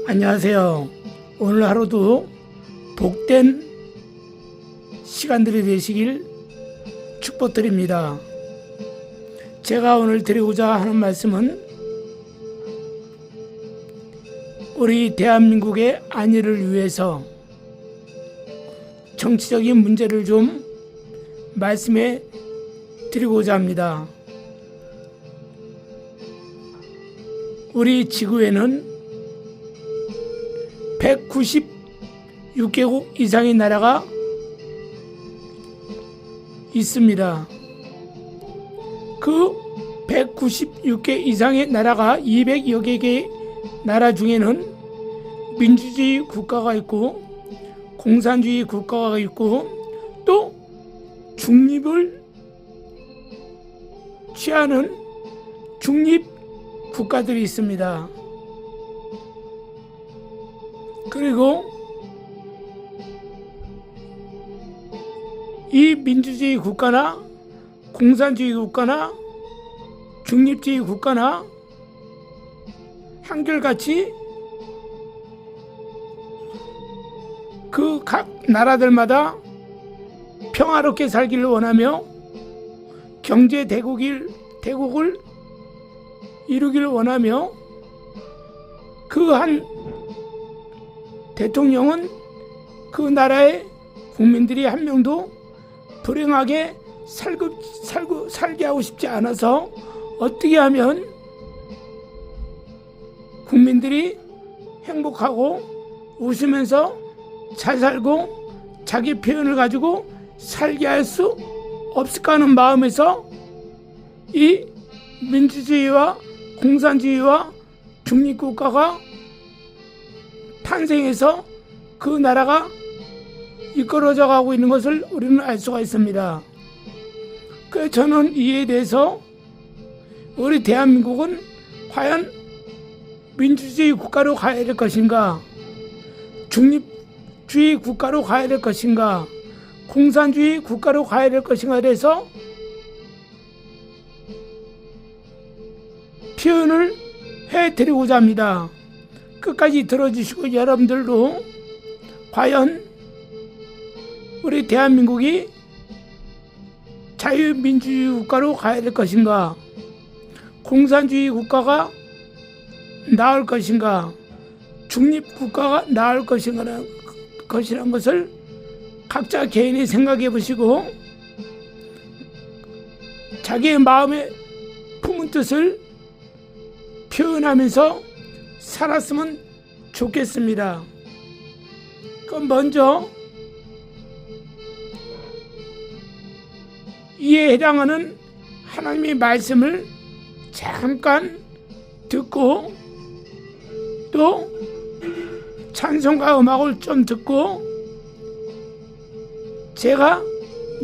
안녕하세요. 오늘 하루도 복된 시간들이 되시길 축복드립니다. 제가 오늘 드리고자 하는 말씀은 우리 대한민국의 안위를 위해서 정치적인 문제를 좀 말씀해 드리고자 합니다. 우리 지구에는 196개국 이상의 나라가 있습니다. 그 196개 이상의 나라가 200여 개의 나라 중에는 민주주의 국가가 있고 공산주의 국가가 있고 또 중립을 취하는 중립 국가들이 있습니다. 그리고 이 민주주의 국가나 공산주의 국가나 중립주의 국가나 한결같이 그 각 나라들마다 평화롭게 살기를 원하며 경제 대국을 이루기를 원하며 그 한 대통령은 그 나라의 국민들이 한 명도 불행하게 살게 하고 싶지 않아서 어떻게 하면 국민들이 행복하고 웃으면서 잘 살고 자기 표현을 가지고 살게 할 수 없을까 하는 마음에서 이 민주주의와 공산주의와 중립국가가 탄생해서 그 나라가 이끌어져 가고 있는 것을 우리는 알 수가 있습니다. 그래서 저는 이에 대해서 우리 대한민국은 과연 민주주의 국가로 가야 될 것인가, 중립주의 국가로 가야 될 것인가, 공산주의 국가로 가야 될 것인가에 대해서 표현을 해드리고자 합니다. 끝까지 들어주시고 여러분들도 과연 우리 대한민국이 자유민주주의 국가로 가야 될 것인가, 공산주의 국가가 나을 것인가, 중립국가가 나을 것이라는 것을 각자 개인이 생각해 보시고 자기의 마음에 품은 뜻을 표현하면서 살았으면 좋겠습니다. 그럼 먼저 이에 해당하는 하나님의 말씀을 잠깐 듣고 또 찬송가 음악을 좀 듣고 제가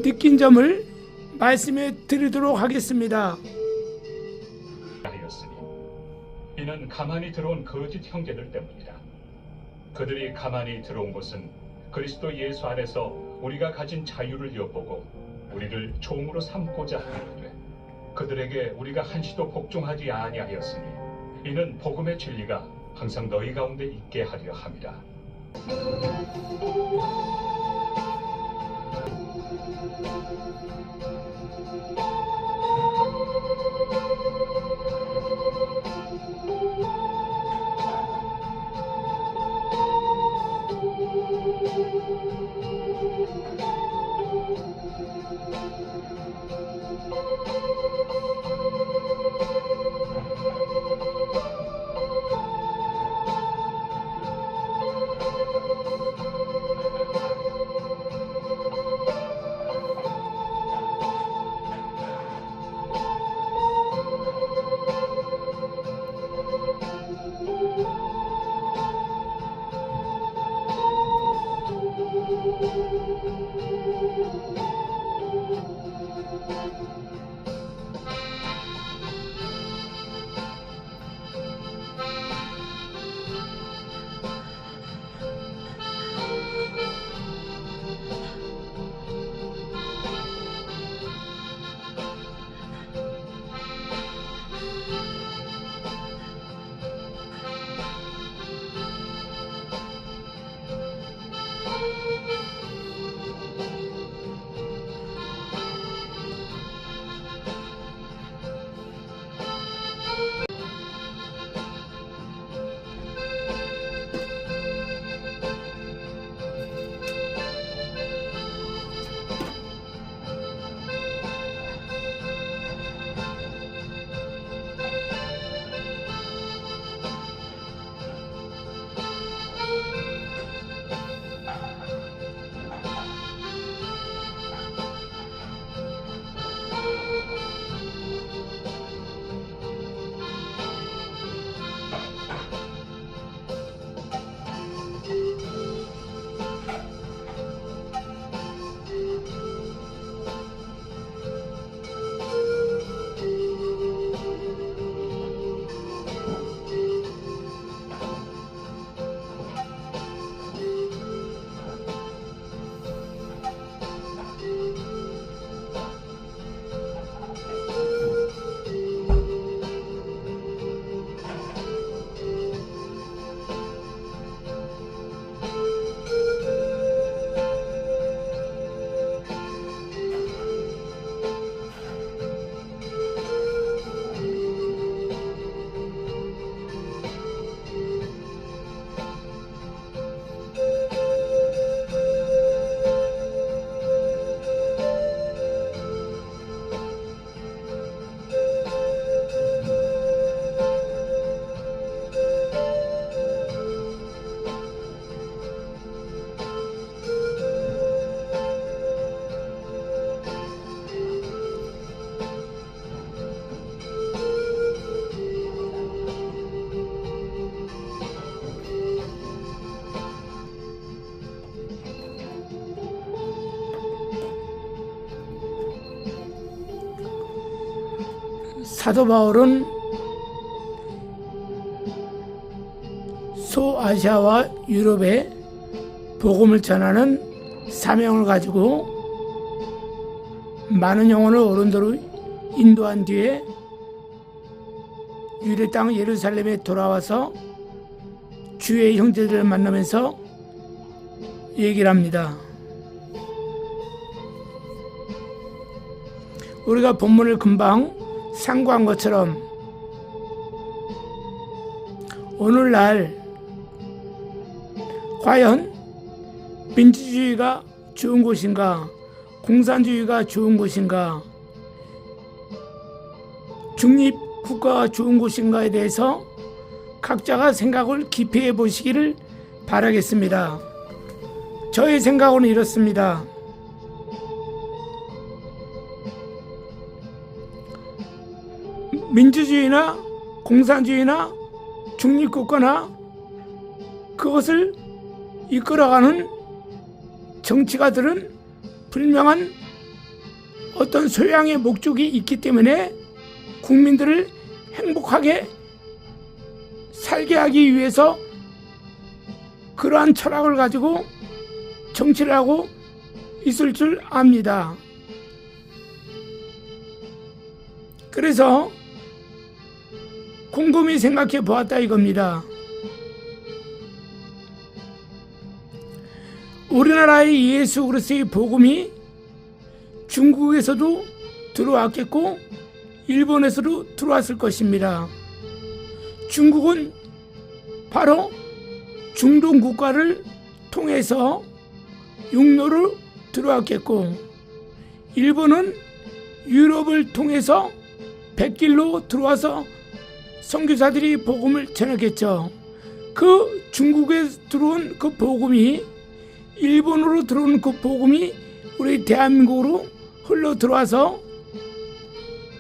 느낀 점을 말씀해 드리도록 하겠습니다. 이는 가만히 들어온 거짓 형제들 때문이다. 그들이 가만히 들어온 것은 그리스도 예수 안에서 우리가 가진 자유를 엿보고 우리를 종으로 삼고자 하는데 그들에게 우리가 한시도 복종하지 아니하였으니 이는 복음의 진리가 항상 너희 가운데 있게 하려 함이라. 사도 바울은 소아시아와 유럽에 복음을 전하는 사명을 가지고 많은 영혼을 오른도로 인도한 뒤에 유대 땅 예루살렘에 돌아와서 주의 형제들을 만나면서 얘기를 합니다. 우리가 본문을 금방 상고한 것처럼 오늘날 과연 민주주의가 좋은 곳인가, 공산주의가 좋은 곳인가, 중립국가가 좋은 곳인가에 대해서 각자가 생각을 깊이 해보시기를 바라겠습니다. 저의 생각은 이렇습니다. 민주주의나 공산주의나 중립국가나 그것을 이끌어가는 정치가들은 분명한 어떤 소양의 목적이 있기 때문에 국민들을 행복하게 살게 하기 위해서 그러한 철학을 가지고 정치를 하고 있을 줄 압니다. 그래서 곰곰이 생각해 보았다 이겁니다. 우리나라의 예수 그리스도의 복음이 중국에서도 들어왔겠고 일본에서도 들어왔을 것입니다. 중국은 바로 중동 국가를 통해서 육로로 들어왔겠고 일본은 유럽을 통해서 백길로 들어와서 선교사들이 복음을 전했겠죠. 그 중국에 들어온 그 복음이 일본으로 들어온 그 복음이 우리 대한민국으로 흘러 들어와서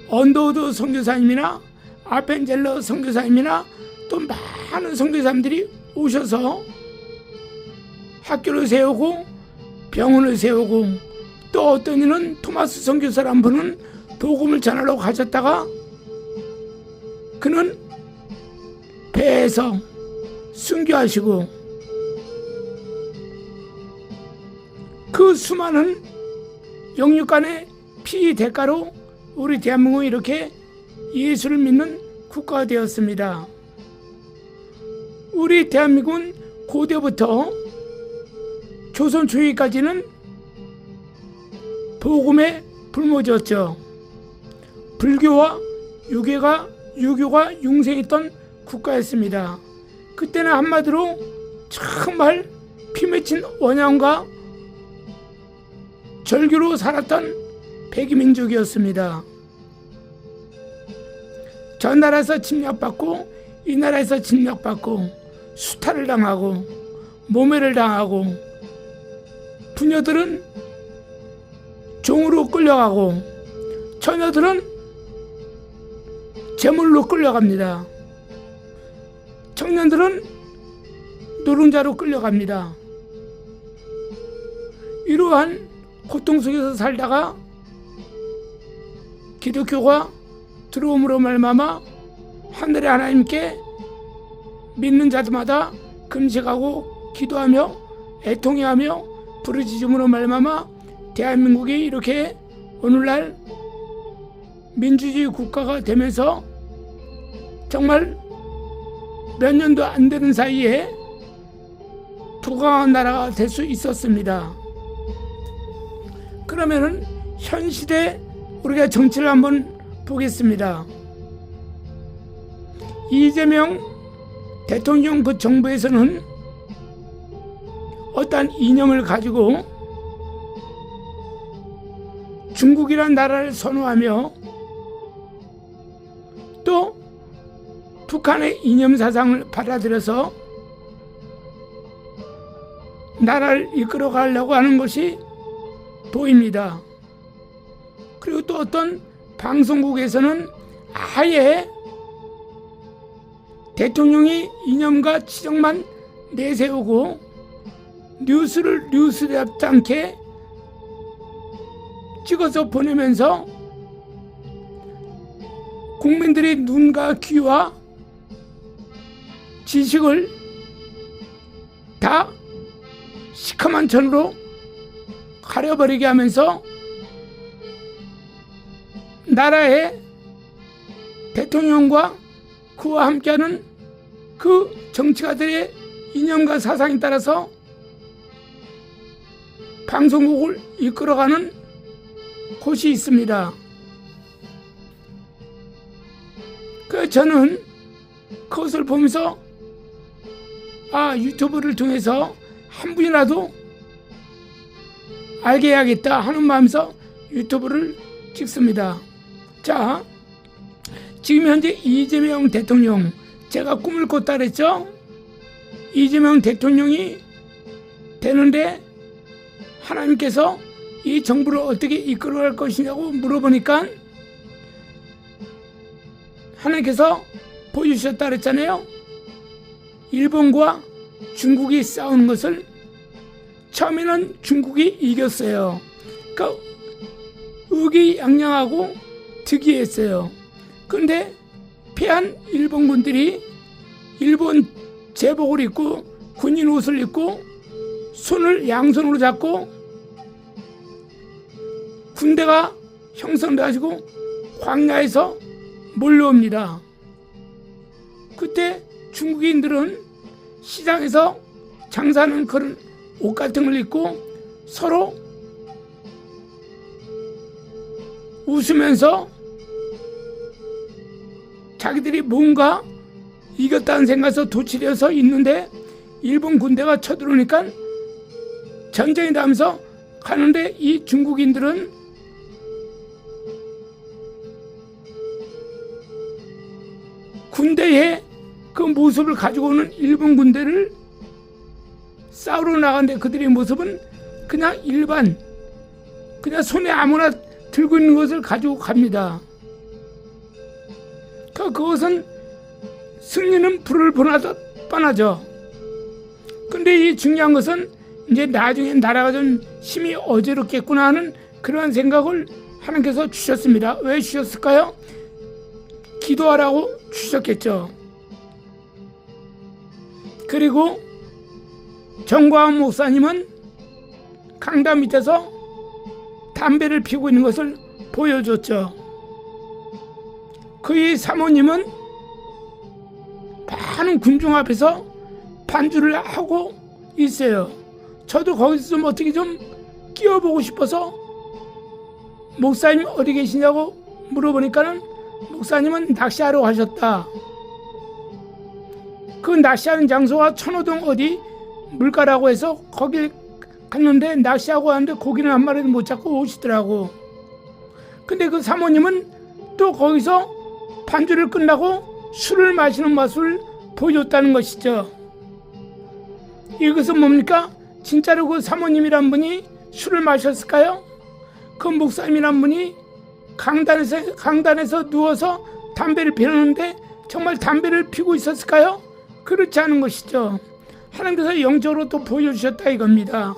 언더우드 선교사님이나 아펜젤러 선교사님이나 또 많은 선교사님들이 오셔서 학교를 세우고 병원을 세우고 또 어떤 이는 토마스 선교사란 분은 복음을 전하러 가셨다가 그는 배에서 순교하시고 그 수많은 영육간의 피 대가로 우리 대한민국이 이렇게 예수를 믿는 국가가 되었습니다. 우리 대한민국은 고대부터 조선 초기까지는 복음에 불모졌죠. 불교와 유교가 융생했던 국가였습니다. 그때는 한마디로 정말 피맺힌 원양과 절규로 살았던 백이민족이었습니다. 저 나라에서 침략받고 이 나라에서 침략받고 수탈을 당하고 모멸을 당하고 부녀들은 종으로 끌려가고 처녀들은 제물로 끌려갑니다. 청년들은 노른자로 끌려갑니다. 이러한 고통 속에서 살다가 기독교가 들어옴으로 말미암아 하늘의 하나님께 믿는 자들마다 금식하고 기도하며 애통해하며 부르짖음으로 말미암아 대한민국이 이렇게 오늘날 민주주의 국가가 되면서 정말 몇 년도 안 되는 사이에 부강한 나라가 될 수 있었습니다. 그러면은 현 시대 우리가 정치를 한번 보겠습니다. 이재명 대통령 그 정부에서는 어떠한 이념을 가지고 중국이라는 나라를 선호하며 또 북한의 이념 사상을 받아들여서 나라를 이끌어 가려고 하는 것이 보입니다. 그리고 또 어떤 방송국에서는 아예 대통령이 이념과 치적만 내세우고 뉴스를 뉴스답지 않게 찍어서 보내면서 국민들의 눈과 귀와 지식을 다 시커먼 천으로 가려버리게 하면서 나라의 대통령과 그와 함께하는 그 정치가들의 이념과 사상에 따라서 방송국을 이끌어가는 곳이 있습니다. 저는 그것을 보면서 유튜브를 통해서 한 분이라도 알게 해야겠다 하는 마음에서 유튜브를 찍습니다. 자, 지금 현재 이재명 대통령, 제가 꿈을 꿨다 그랬죠? 이재명 대통령이 되는데 하나님께서 이 정부를 어떻게 이끌어갈 것이냐고 물어보니까 하나님께서 보여주셨다 그랬잖아요. 일본과 중국이 싸우는 것을 처음에는 중국이 이겼어요. 그러니까 의기양양하고 특이했어요. 그런데 패한 일본군들이 일본 제복을 입고 군인 옷을 입고 손을 양손으로 잡고 군대가 형성돼가지고 광야에서 몰려옵니다. 그때 중국인들은 시장에서 장사하는 그런 옷 같은 걸 입고 서로 웃으면서 자기들이 뭔가 이겼다는 생각에서 도취되어서 있는데 일본 군대가 쳐들어오니까 전쟁이 나면서 가는데 이 중국인들은 군대의 그 모습을 가지고 오는 일본 군대를 싸우러 나가는데 그들의 모습은 그냥 그냥 손에 아무나 들고 있는 것을 가지고 갑니다. 그것은 승리는 불을 보나듯 뻔하죠. 근데 이 중요한 것은 이제 나중에 나라가 좀 힘이 어지럽겠구나 하는 그런 생각을 하나님께서 주셨습니다. 왜 주셨을까요? 기도하라고 주셨겠죠. 그리고 정광훈 목사님은 강당 밑에서 담배를 피우고 있는 것을 보여줬죠. 그의 사모님은 많은 군중 앞에서 반주를 하고 있어요. 저도 거기서 좀 어떻게 좀 끼어보고 싶어서 목사님 어디 계시냐고 물어보니까는 목사님은 낚시하러 가셨다. 그 낚시하는 장소가 천호동 어디 물가라고 해서 거기 갔는데 낚시하고 왔는데 고기는 한 마리도 못 잡고 오시더라고. 근데 그 사모님은 또 거기서 반주를 끝나고 술을 마시는 맛을 보여줬다는 것이죠. 이것은 뭡니까? 진짜로 그 사모님이란 분이 술을 마셨을까요? 그 목사님이란 분이 강단에서 누워서 담배를 피우는데 정말 담배를 피우고 있었을까요? 그렇지 않은 것이죠. 하나님께서 영적으로 또 보여주셨다 이겁니다.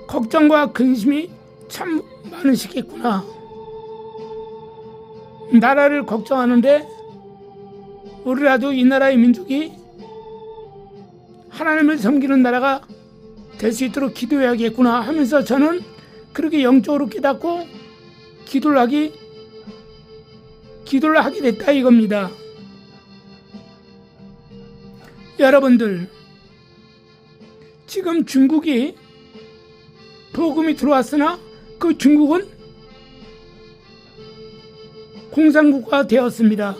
걱정과 근심이 참 많으시겠구나. 나라를 걱정하는데 우리라도 이 나라의 민족이 하나님을 섬기는 나라가 될 수 있도록 기도해야겠구나 하면서 저는 그렇게 영적으로 깨닫고 기도를 하게 됐다 이겁니다. 여러분들, 지금 중국이 복음이 들어왔으나 그 중국은 공산국가가 되었습니다.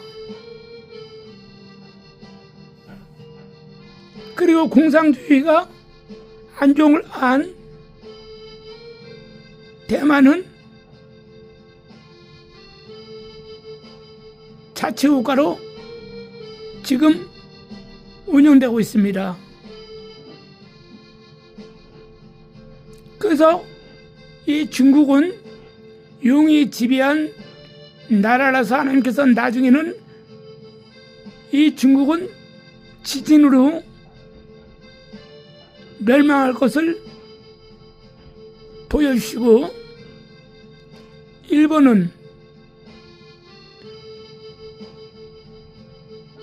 그리고 공산주의가 안종을 안 대만은 자치국가로 지금 운영되고 있습니다. 그래서 이 중국은 용이 지배한 나라라서 하나님께서 나중에는 이 중국은 지진으로 멸망할 것을 보여주시고 일본은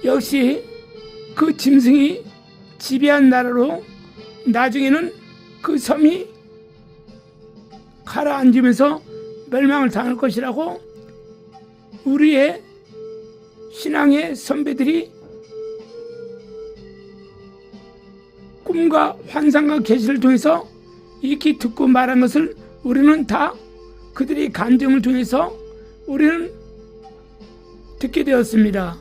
역시 그 짐승이 지배한 나라로 나중에는 그 섬이 가라앉으면서 멸망을 당할 것이라고 우리의 신앙의 선배들이 꿈과 환상과 계시를 통해서 익히 듣고 말한 것을 우리는 다 그들의 간증을 통해서 우리는 듣게 되었습니다.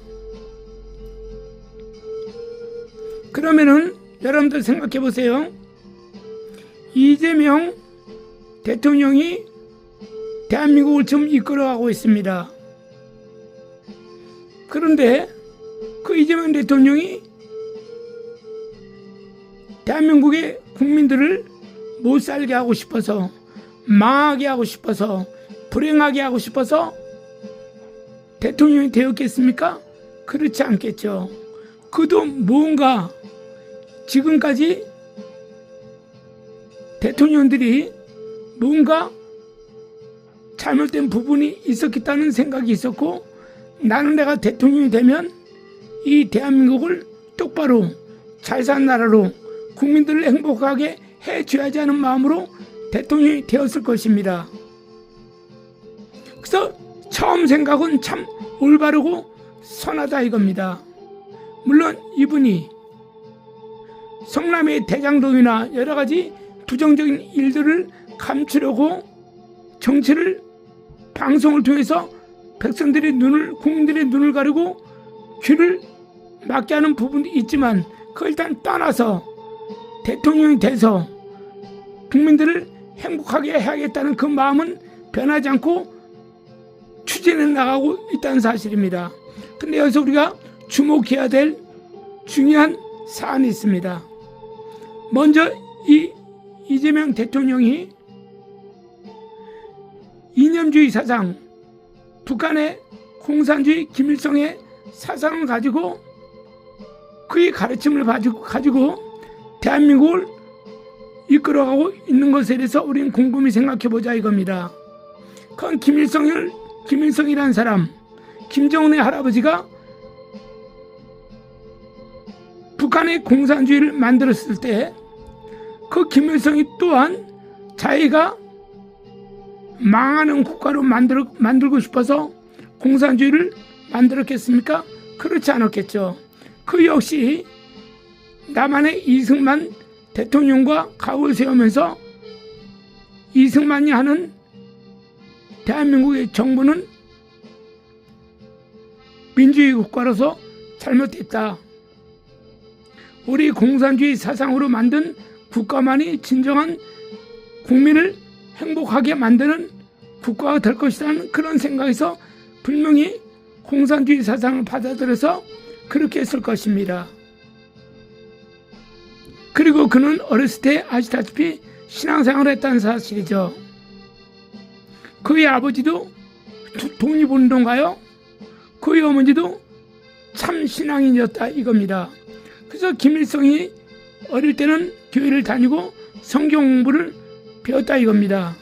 그러면은 여러분들 생각해 보세요. 이재명 대통령이 대한민국을 지금 이끌어가고 있습니다. 그런데 그 이재명 대통령이 대한민국의 국민들을 못 살게 하고 싶어서, 망하게 하고 싶어서, 불행하게 하고 싶어서 대통령이 되었겠습니까? 그렇지 않겠죠. 그도 뭔가 지금까지 대통령들이 뭔가 잘못된 부분이 있었겠다는 생각이 있었고, 나는 내가 대통령이 되면 이 대한민국을 똑바로 잘 산 나라로 국민들을 행복하게 해줘야지 하는 마음으로 대통령이 되었을 것입니다. 그래서 처음 생각은 참 올바르고 선하다 이겁니다. 물론 이분이 성남의 대장동이나 여러 가지 부정적인 일들을 감추려고 정치를 방송을 통해서 백성들의 눈을, 국민들의 눈을 가리고 귀를 막게 하는 부분도 있지만 그걸 일단 떠나서 대통령이 돼서 국민들을 행복하게 해야겠다는 그 마음은 변하지 않고 추진해 나가고 있다는 사실입니다. 근데 여기서 우리가 주목해야 될 중요한 사안이 있습니다. 먼저 이 이재명 대통령이 이념주의 사상, 북한의 공산주의 김일성의 사상을 가지고 그의 가르침을 가지고 대한민국을 이끌어가고 있는 것에 대해서 우리는 곰곰이 생각해보자 이겁니다. 그건 김일성이라는 사람, 김정은의 할아버지가 북한의 공산주의를 만들었을 때 그 김일성이 또한 자기가 망하는 국가로 만들고 싶어서 공산주의를 만들었겠습니까? 그렇지 않았겠죠. 그 역시 남한의 이승만 대통령과 각을 세우면서 이승만이 하는 대한민국의 정부는 민주주의 국가로서 잘못됐다. 우리 공산주의 사상으로 만든 국가만이 진정한 국민을 행복하게 만드는 국가가 될 것이라는 그런 생각에서 분명히 공산주의 사상을 받아들여서 그렇게 했을 것입니다. 그리고 그는 어렸을 때 아시다시피 신앙생활을 했다는 사실이죠. 그의 아버지도 독립운동가요. 그의 어머니도 참 신앙인이었다 이겁니다. 그래서 김일성이 어릴 때는 교회를 다니고 성경 공부를 배웠다 이겁니다.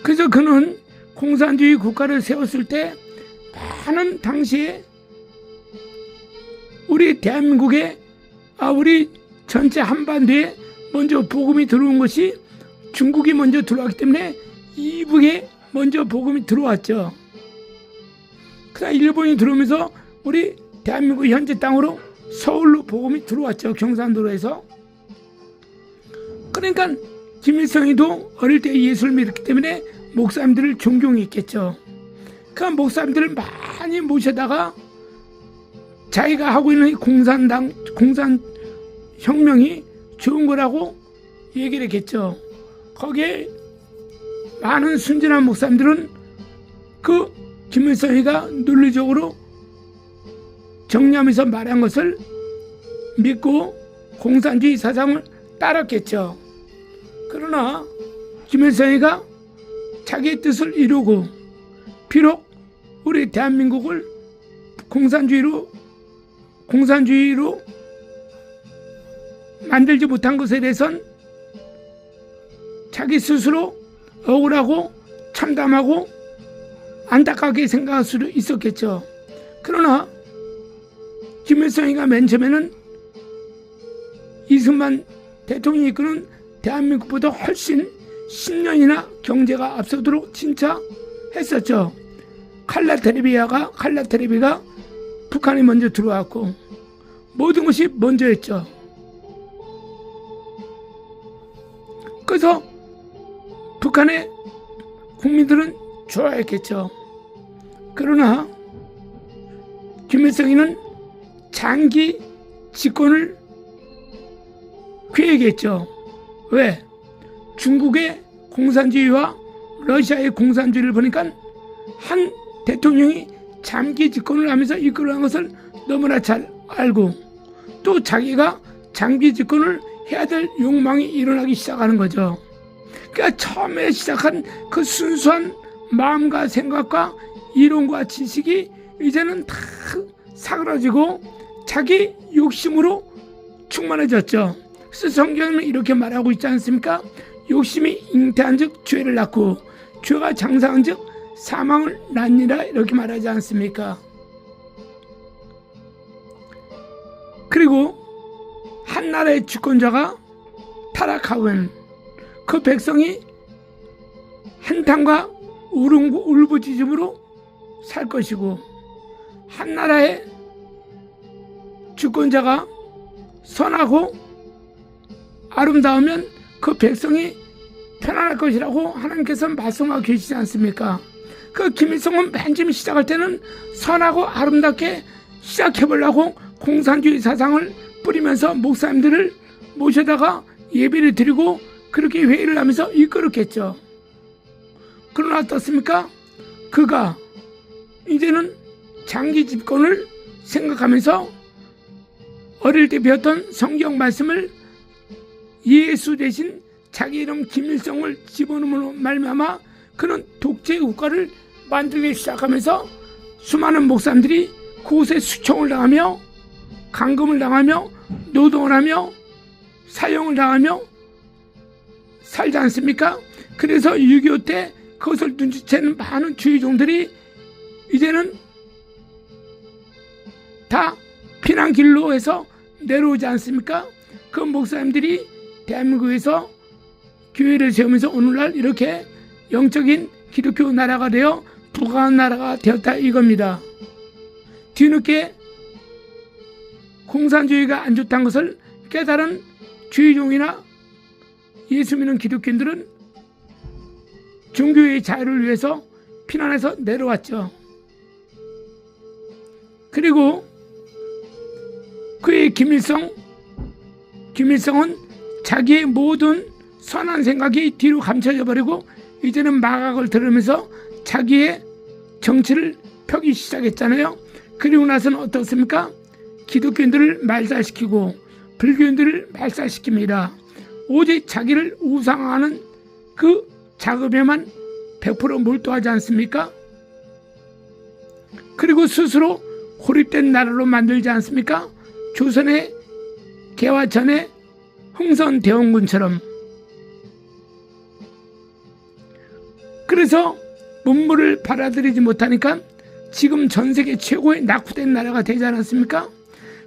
그래서 그는 공산주의 국가를 세웠을 때 많은 당시에 우리 대한민국에 우리 전체 한반도에 먼저 복음이 들어온 것이 중국이 먼저 들어왔기 때문에 이북에 먼저 복음이 들어왔죠. 그다음 일본이 들어오면서 우리 대한민국 현재 땅으로 서울로 복음이 들어왔죠. 경산도로에서. 그러니까 김일성이도 어릴 때 예수를 믿었기 때문에 목사님들을 존경했겠죠. 그 목사님들을 많이 모셔다가 자기가 하고 있는 공산혁명이 좋은 거라고 얘기를 했겠죠. 거기에 많은 순진한 목사님들은 그 김일성이가 논리적으로 정리하면서 말한 것을 믿고 공산주의 사상을 따랐겠죠. 그러나 김일성이가 자기의 뜻을 이루고 비록 우리 대한민국을 공산주의로 만들지 못한 것에 대해서는 자기 스스로 억울하고 참담하고 안타깝게 생각할 수도 있었겠죠. 그러나 김일성이가 맨 처음에는 이승만 대통령이 이끄는 대한민국보다 훨씬 10년이나 경제가 앞서도록 진짜 했었죠. 칼라 테레비가 북한이 먼저 들어왔고 모든 것이 먼저 했죠. 그래서 북한의 국민들은 좋아했겠죠. 그러나 김일성이는 장기 집권을 계획했죠. 왜? 중국의 공산주의와 러시아의 공산주의를 보니까 한 대통령이 장기 집권을 하면서 이끌어간 것을 너무나 잘 알고 또 자기가 장기 집권을 해야 될 욕망이 일어나기 시작하는 거죠. 그러니까 처음에 시작한 그 순수한 마음과 생각과 이론과 지식이 이제는 다 사그라지고 자기 욕심으로 충만해졌죠. 그래서 성경은 이렇게 말하고 있지 않습니까? 욕심이 잉태한 즉 죄를 낳고 죄가 장사한 즉 사망을 낳느니라 이렇게 말하지 않습니까? 그리고 한 나라의 주권자가 타락하면 그 백성이 한탄과 울부짖음으로 살 것이고 한 나라의 주권자가 선하고 아름다우면 그 백성이 편안할 것이라고 하나님께서 말씀하고 계시지 않습니까? 그 김일성은 맨 처음 시작할 때는 선하고 아름답게 시작해보려고 공산주의 사상을 뿌리면서 목사님들을 모셔다가 예배를 드리고 그렇게 회의를 하면서 이끌었겠죠. 그러나 어떻습니까? 그가 이제는 장기 집권을 생각하면서 어릴 때 배웠던 성경 말씀을 예수 대신 자기 이름 김일성을 집어넣음으로 말미암아 그는 독재 국가를 만들기 시작하면서 수많은 목사님들이 그곳에 수총을 당하며 감금을 당하며 노동을 하며 사형을 당하며 살지 않습니까? 그래서 6.25 때 그것을 눈치채는 많은 주의종들이 이제는 다 피난길로 해서 내려오지 않습니까? 그 목사님들이 대한민국에서 교회를 세우면서 오늘날 이렇게 영적인 기독교 나라가 되어 부강한 나라가 되었다 이겁니다. 뒤늦게 공산주의가 안 좋다는 것을 깨달은 주의종이나 예수 믿는 기독교인들은 종교의 자유를 위해서 피난해서 내려왔죠. 그리고 그의 김일성은 자기의 모든 선한 생각이 뒤로 감춰져 버리고 이제는 마각을 들으면서 자기의 정치를 펴기 시작했잖아요. 그리고 나서는 어떻습니까? 기독교인들을 말살시키고 불교인들을 말살시킵니다. 오직 자기를 우상화하는 그 작업에만 100% 몰두하지 않습니까? 그리고 스스로 고립된 나라로 만들지 않습니까? 조선의 개화 전에 흥선대원군처럼. 그래서 문물을 받아들이지 못하니까 지금 전세계 최고의 낙후된 나라가 되지 않았습니까?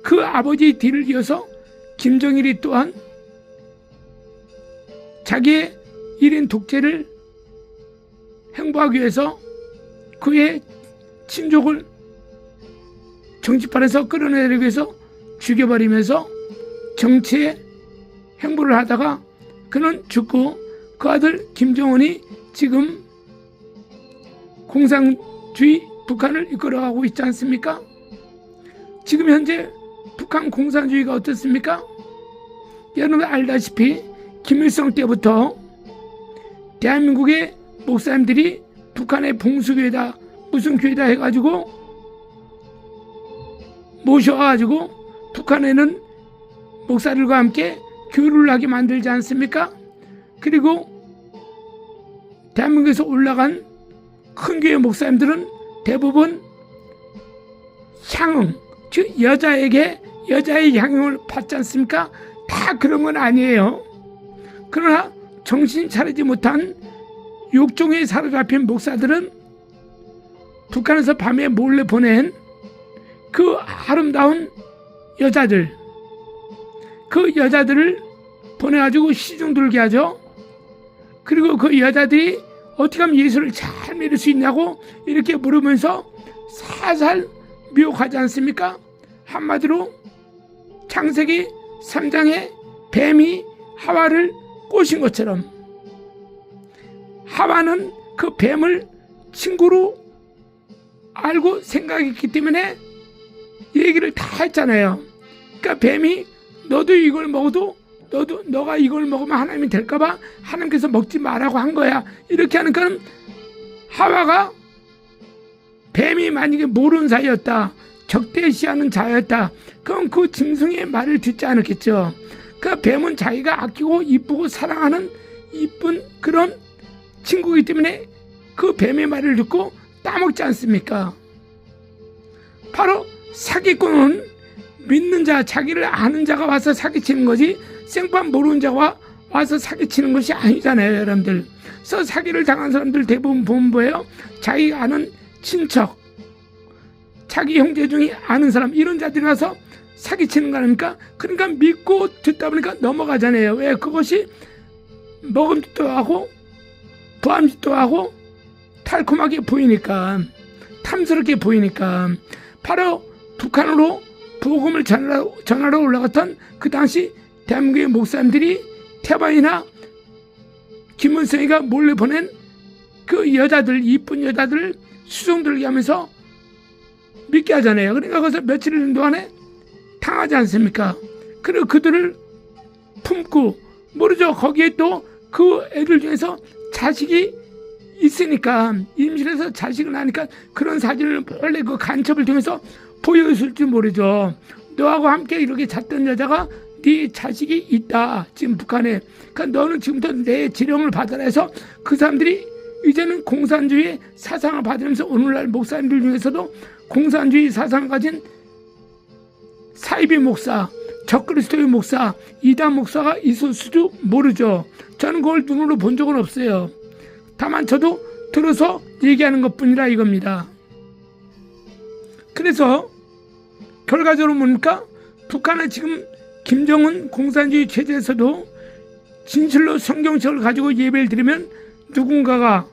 그 아버지 뒤를 이어서 김정일이 또한 자기의 1인 독재를 행보하기 위해서 그의 친족을 정치판에서 끌어내리기 위해서 죽여버리면서 정치의 행보를 하다가 그는 죽고 그 아들 김정은이 지금 공산주의 북한을 이끌어가고 있지 않습니까? 지금 현재 북한 공산주의가 어떻습니까? 여러분 알다시피 김일성 때부터 대한민국의 목사님들이 북한의 봉수교회다 무슨 교회다 해가지고 모셔가지고 북한에는 목사들과 함께 교류를 하게 만들지 않습니까? 그리고 대한민국에서 올라간 큰 교회 목사님들은 대부분 향응, 즉 여자의 향응을 받지 않습니까? 다 그런 건 아니에요. 그러나 정신 차리지 못한 욕종에 사로잡힌 목사들은 북한에서 밤에 몰래 보낸 그 아름다운 여자들, 그 여자들을 보내가지고 시중 들게 하죠. 그리고 그 여자들이 어떻게 하면 예수를 잘 믿을 수 있냐고 이렇게 물으면서 살살 미혹하지 않습니까? 한마디로 창세기 3장에 뱀이 하와를 꼬신 것처럼 하와는 그 뱀을 친구로 알고 생각했기 때문에 얘기를 다 했잖아요. 그러니까 뱀이 너도 이걸 먹어도 너가 이걸 먹으면 하나님이 될까봐 하나님께서 먹지 말라고 한 거야. 이렇게 하니까 하와가 뱀이 만약에 모르는 사이였다, 적대시하는 자였다, 그럼 그 짐승의 말을 듣지 않았겠죠. 그 뱀은 자기가 아끼고 이쁘고 사랑하는 이쁜 그런 친구이기 때문에 그 뱀의 말을 듣고 따먹지 않습니까? 바로 사기꾼은 믿는 자, 자기를 아는 자가 와서 사기치는 거지 생판 모르는 자가 와서 사기치는 것이 아니잖아요, 여러분들. 그래서 사기를 당한 사람들 대부분 보면 뭐예요? 자기가 아는 친척, 자기 형제 중에 아는 사람, 이런 자들이 와서 사기치는 거 아닙니까? 그러니까 믿고 듣다 보니까 넘어가잖아요. 왜? 그것이 먹음직도 하고 부함직도 하고 달콤하게 보이니까, 탐스럽게 보이니까. 바로 북한으로 복음을 전하러 올라갔던 그 당시 대한민국의 목사님들이 태반이나 김문성이가 몰래 보낸 그 여자들, 이쁜 여자들을 수종들게 하면서 믿게 하잖아요. 그러니까 거기서 며칠 동안에 당하지 않습니까? 그리고 그들을 품고, 모르죠, 거기에 또 그 애들 중에서 자식이 있으니까, 임신해서 자식을 낳으니까 그런 사진을 원래 그 간첩을 통해서 보여줄지 모르죠. 너하고 함께 이렇게 잤던 여자가 네 자식이 있다, 지금 북한에. 그러니까 너는 지금부터 내 지령을 받아라 해서 그 사람들이 이제는 공산주의 사상을 받으면서 오늘날 목사님들 중에서도 공산주의 사상을 가진 사이비 목사, 적그리스도의 목사, 이단 목사가 있을 수도 모르죠. 저는 그걸 눈으로 본 적은 없어요. 다만 저도 들어서 얘기하는 것뿐이라 이겁니다. 그래서 결과적으로 뭡니까? 북한은 지금 김정은 공산주의 체제에서도 진실로 성경책을 가지고 예배를 드리면 누군가가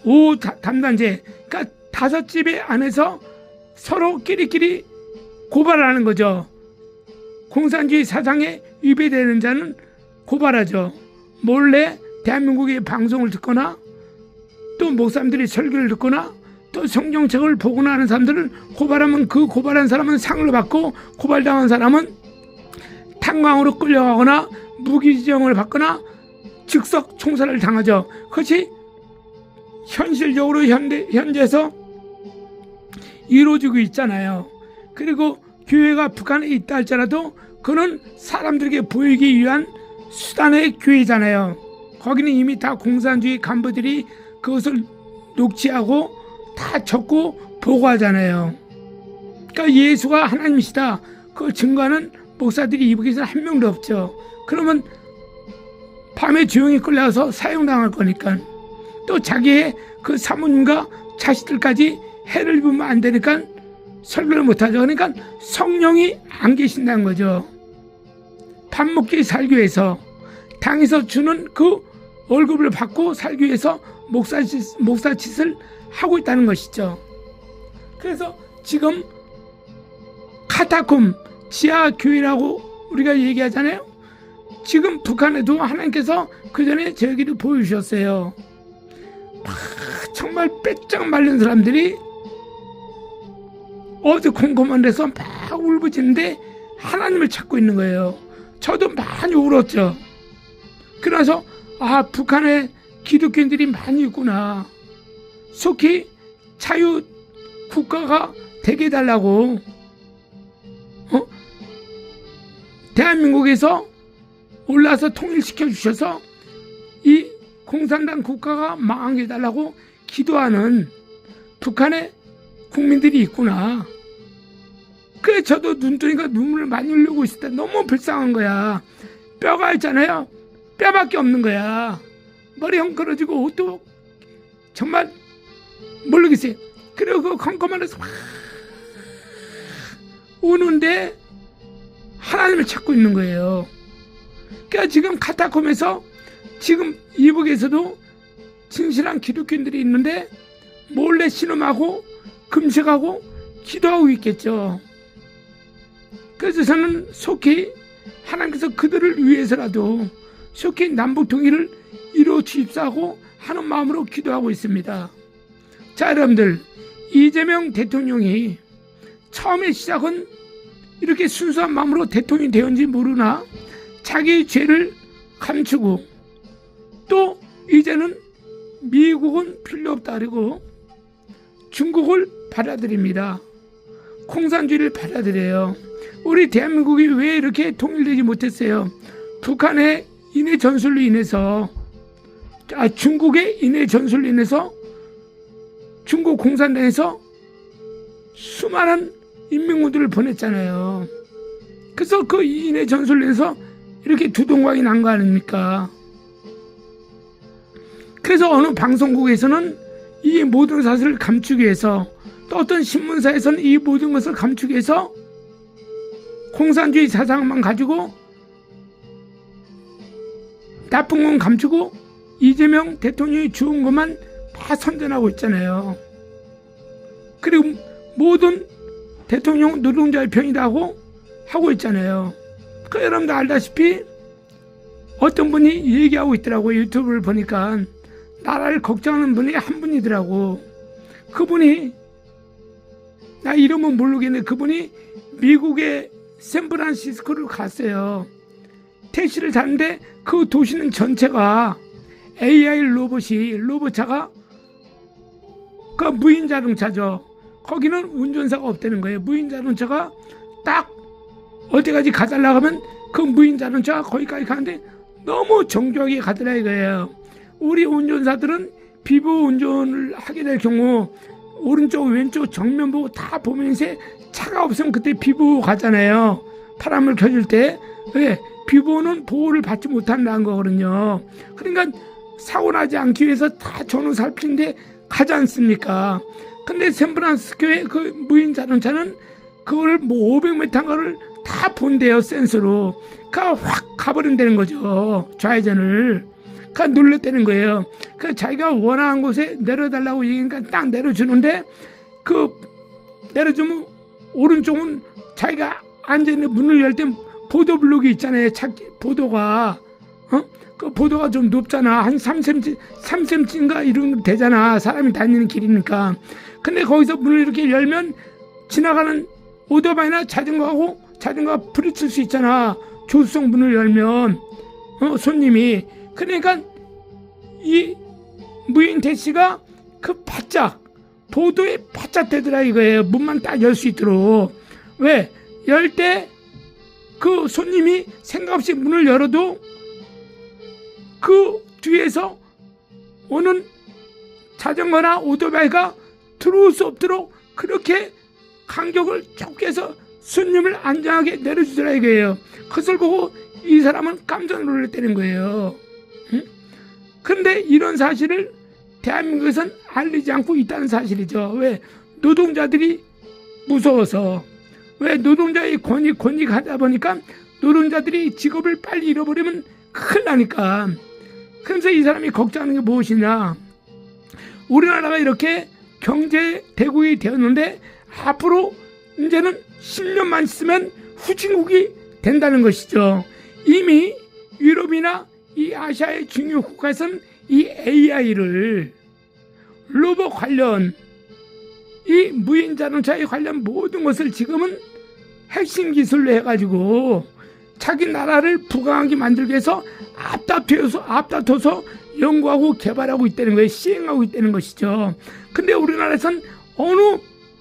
오 담단제, 그러니까 5집에 안에서 서로 끼리끼리 고발하는 거죠. 공산주의 사상에 위배되는 자는 고발하죠. 몰래 대한민국의 방송을 듣거나 또 목사님들이 설교를 듣거나 또 성경책을 보거나 하는 사람들을 고발하면 그 고발한 사람은 상을 받고 고발당한 사람은 탄광으로 끌려가거나 무기지정을 받거나 즉석 총살을 당하죠. 그것이 현실적으로 현재에서 이루어지고 있잖아요. 그리고 교회가 북한에 있다 할지라도 그는 사람들에게 보이기 위한 수단의 교회잖아요. 거기는 이미 다 공산주의 간부들이 그것을 녹취하고 다 적고 보고하잖아요. 그러니까 예수가 하나님이시다, 그 증거하는 목사들이 이북에서 한 명도 없죠. 그러면 밤에 조용히 끌려가서 사형당할 거니까. 또 자기의 그 사모님과 자식들까지 해를 입으면 안 되니까 설교를 못하죠. 그러니까 성령이 안 계신다는 거죠. 밥 먹기 살기 위해서 당에서 주는 그 월급을 받고 살기 위해서 목사짓을 하고 있다는 것이죠. 그래서 지금 카타콤, 지하교회라고 우리가 얘기하잖아요. 지금 북한에도 하나님께서 그 전에 저에게도 보여주셨어요. 정말 빼짝 말린 사람들이 어디 콩고만 데서 막 울부짖는데 하나님을 찾고 있는 거예요. 저도 많이 울었죠. 그래서 북한에 기독교인들이 많이 있구나, 속히 자유 국가가 되게 해달라고, 대한민국에서 올라서 통일시켜 주셔서 이 공산당 국가가 망하게 해달라고 기도하는 북한의 국민들이 있구나. 그래, 저도 눈 뜨니까 눈물을 많이 흘리고 있을 때 너무 불쌍한 거야. 뼈가 있잖아요. 뼈밖에 없는 거야. 머리 헝클어지고 또 정말 모르겠어요. 그리고 그 컴컴하면서 막 우는데 하나님을 찾고 있는 거예요. 그러니까 지금 카타콤에서 지금 이북에서도 진실한 기독교인들이 있는데 몰래 신음하고 금식하고 기도하고 있겠죠. 그래서 저는 속히 하나님께서 그들을 위해서라도 속히 남북 통일을 이루어 주십사하고 하는 마음으로 기도하고 있습니다. 자, 여러분들, 이재명 대통령이 처음에 시작은 이렇게 순수한 마음으로 대통령이 되었는지 모르나 자기의 죄를 감추고 또 이제는 미국은 필요 없다 그리고 중국을 받아들입니다. 공산주의를 받아들여요. 우리 대한민국이 왜 이렇게 통일되지 못했어요? 북한의 인해 전술로 인해서 중국의 인해 전술로 인해서 중국 공산당에서 수많은 인민군들을 보냈잖아요. 그래서 그 인해 전술로 인해서 이렇게 두동강이 난 거 아닙니까? 그래서 어느 방송국에서는 이 모든 사실을 감추기 위해서 또 어떤 신문사에서는 이 모든 것을 감추기 위해서 공산주의 사상만 가지고 나쁜 건 감추고 이재명 대통령이 좋은 것만 다 선전하고 있잖아요. 그리고 모든 대통령 노동자의 편이라고 하고 있잖아요. 그 여러분도 알다시피 어떤 분이 얘기하고 있더라고요. 유튜브를 보니까 나라를 걱정하는 분이 한 분이더라고. 그분이 나 이름은 모르겠는데 그분이 미국의 샌프란시스코를 갔어요. 택시를 타는데 그 도시는 전체가 AI 로봇차가 그 무인 자동차죠. 거기는 운전사가 없다는 거예요. 무인 자동차가 딱 어디까지 가달라고 하면 그 무인 자동차가 거기까지 가는데 너무 정교하게 가더라 이거예요. 우리 운전사들은 비보 운전을 하게 될 경우 오른쪽 왼쪽 정면 보고 다 보면서 차가 없으면 그때 비보 가잖아요. 파란불 켜줄 때. 왜? 비보는 보호를 받지 못한다는 거거든요. 그러니까 사고 나지 않기 위해서 다 전후 살피는데 가지 않습니까? 근데 샌프란시스코의 그 무인 자동차는 그거를 뭐 500m인가를 다 본대요, 센서로. 확 가버린다는 거죠. 좌회전을. 눌렀다는 거예요. 자기가 원하는 곳에 내려달라고 얘기니까 딱 내려주는데 내려주면 오른쪽은 자기가 앉아있는 문을 열 때 보도 블록이 있잖아요. 보도가. 그 보도가 좀 높잖아. 한 3cm인가 이런 되잖아. 사람이 다니는 길이니까. 근데 거기서 문을 이렇게 열면 지나가는 오토바이나 자전거가 부딪힐 수 있잖아. 조수석 문을 열면 손님이. 그러니까 이 무인 택시가 보도에 바짝 되더라 이거예요. 문만 딱 열 수 있도록. 왜? 열 때 그 손님이 생각 없이 문을 열어도 그 뒤에서 오는 자전거나 오토바이가 들어올 수 없도록 그렇게 간격을 좁게 해서 손님을 안전하게 내려주더라 이거예요. 그것을 보고 이 사람은 깜짝 놀랐다는 거예요. 그런데 이런 사실을 대한민국에서는 알리지 않고 있다는 사실이죠. 왜? 노동자들이 무서워서. 왜? 노동자의 권익 하다 보니까 노동자들이 직업을 빨리 잃어버리면 큰일 나니까. 그래서 이 사람이 걱정하는 게 무엇이냐. 우리나라가 이렇게 경제 대국이 되었는데 앞으로 이제는 10년만 있으면 후진국이 된다는 것이죠. 이미 유럽이나 이 아시아의 중요 국가에서는 이 AI를 로봇 관련 이 무인 자동차에 관련 모든 것을 지금은 핵심 기술로 해가지고 자기 나라를 부강하게 만들기 위해서 앞다퉈서 연구하고 개발하고 있다는 거예요. 시행하고 있다는 것이죠. 근데 우리나라에선 어느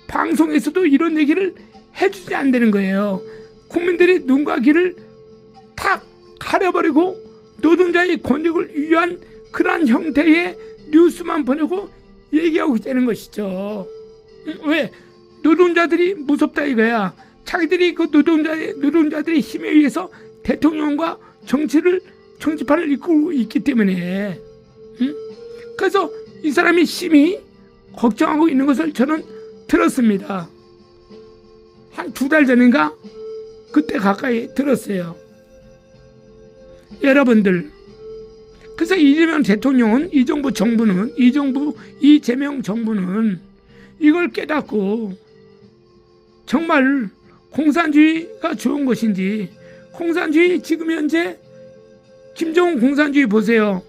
방송에서도 이런 얘기를 해주지 않는 거예요. 국민들이 눈과 귀를 탁 가려버리고 노동자의 권익을 위한 그러한 형태의 뉴스만 보내고 얘기하고 있다는 것이죠. 왜? 노동자들이 무섭다 이거야. 자기들이 그 노동자들의 힘에 의해서 대통령과 정치판을 이끌고 있기 때문에. 그래서 이 사람이 심히 걱정하고 있는 것을 저는 들었습니다. 한 2달 전인가 그때 가까이 들었어요. 여러분들, 그래서 이재명 대통령은, 이재명 정부는 이걸 깨닫고 정말 공산주의가 좋은 것인지, 공산주의 지금 현재 김정은 공산주의 보세요.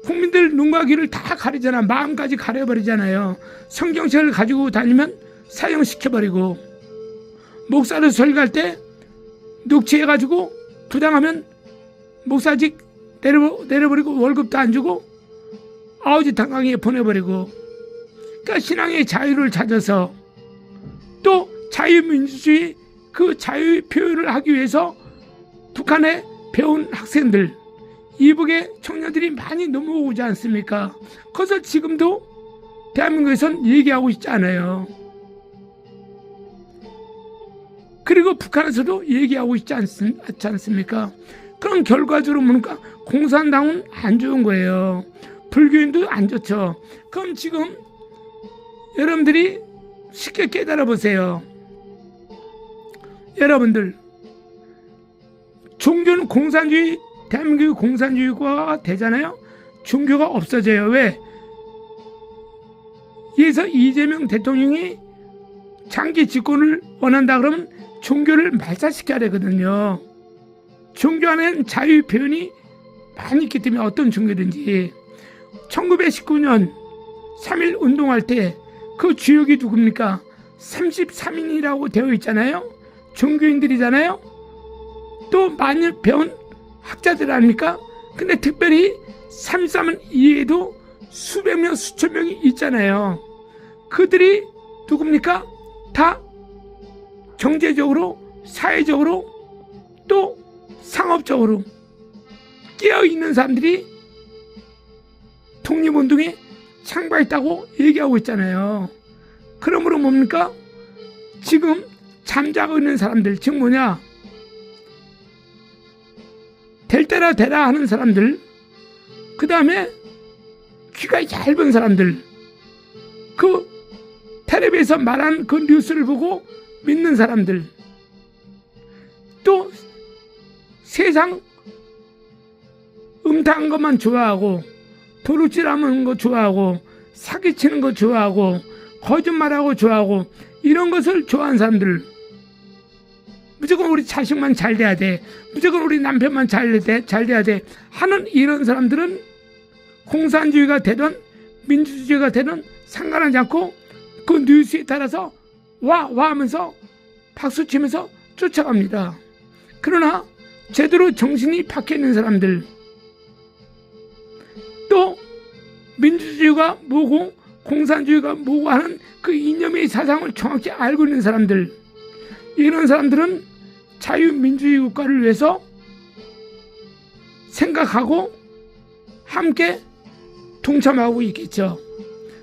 국민들 눈과 귀를 다 가리잖아. 마음까지 가려버리잖아요. 성경책을 가지고 다니면 사형시켜버리고, 목사를 설교할 때 녹취해가지고 부당하면 목사직 내려버리고 월급도 안 주고 아우지 당강에 보내버리고. 그러니까 신앙의 자유를 찾아서 또 자유민주주의 그 자유 표현을 하기 위해서 북한에 배운 학생들, 이북의 청년들이 많이 넘어오지 않습니까? 그래서 지금도 대한민국에선 얘기하고 있지 않아요. 그리고 북한에서도 얘기하고 있지 않습니까? 그럼 결과적으로 뭡니까? 공산당은 안 좋은 거예요. 불교인도 안 좋죠. 그럼 지금 여러분들이 쉽게 깨달아 보세요. 여러분들, 종교는 공산주의, 대한민국이 공산주의가 되잖아요. 종교가 없어져요. 왜? 그래서 이재명 대통령이 장기 집권을 원한다 그러면 종교를 말살시켜야 되거든요. 종교 안에는 자유 표현이 많이 있기 때문에 어떤 종교든지. 1919년 3.1 운동할 때 그 주역이 누굽니까? 33인이라고 되어 있잖아요. 종교인들이잖아요. 또 많이 배운 학자들 아닙니까? 근데 특별히 33은 이외에도 수백 명, 수천 명이 있잖아요. 그들이 누굽니까? 다 경제적으로, 사회적으로, 또 상업적으로 깨어있는 사람들이 독립운동에 참가했다고 얘기하고 있잖아요. 그러므로 뭡니까? 지금 잠자고 있는 사람들, 즉 뭐냐? 될 때라 되라 하는 사람들, 그 다음에 귀가 얇은 사람들, 그 텔레비에서 말한 그 뉴스를 보고 믿는 사람들, 또 세상 음탕한 것만 좋아하고, 도둑질하는 거 좋아하고, 사기치는 거 좋아하고, 거짓말하고 좋아하고, 이런 것을 좋아하는 사람들, 무조건 우리 자식만 잘 돼야 돼, 무조건 우리 남편만 잘 돼야 돼 하는 이런 사람들은 공산주의가 되든 민주주의가 되든 상관하지 않고 그 뉴스에 따라서 와 하면서 박수치면서 쫓아갑니다. 그러나 제대로 정신이 박혀있는 사람들, 또 민주주의가 뭐고 공산주의가 뭐고 하는 그 이념의 사상을 정확히 알고 있는 사람들, 이런 사람들은 자유민주주의 국가를 위해서 생각하고 함께 동참하고 있겠죠.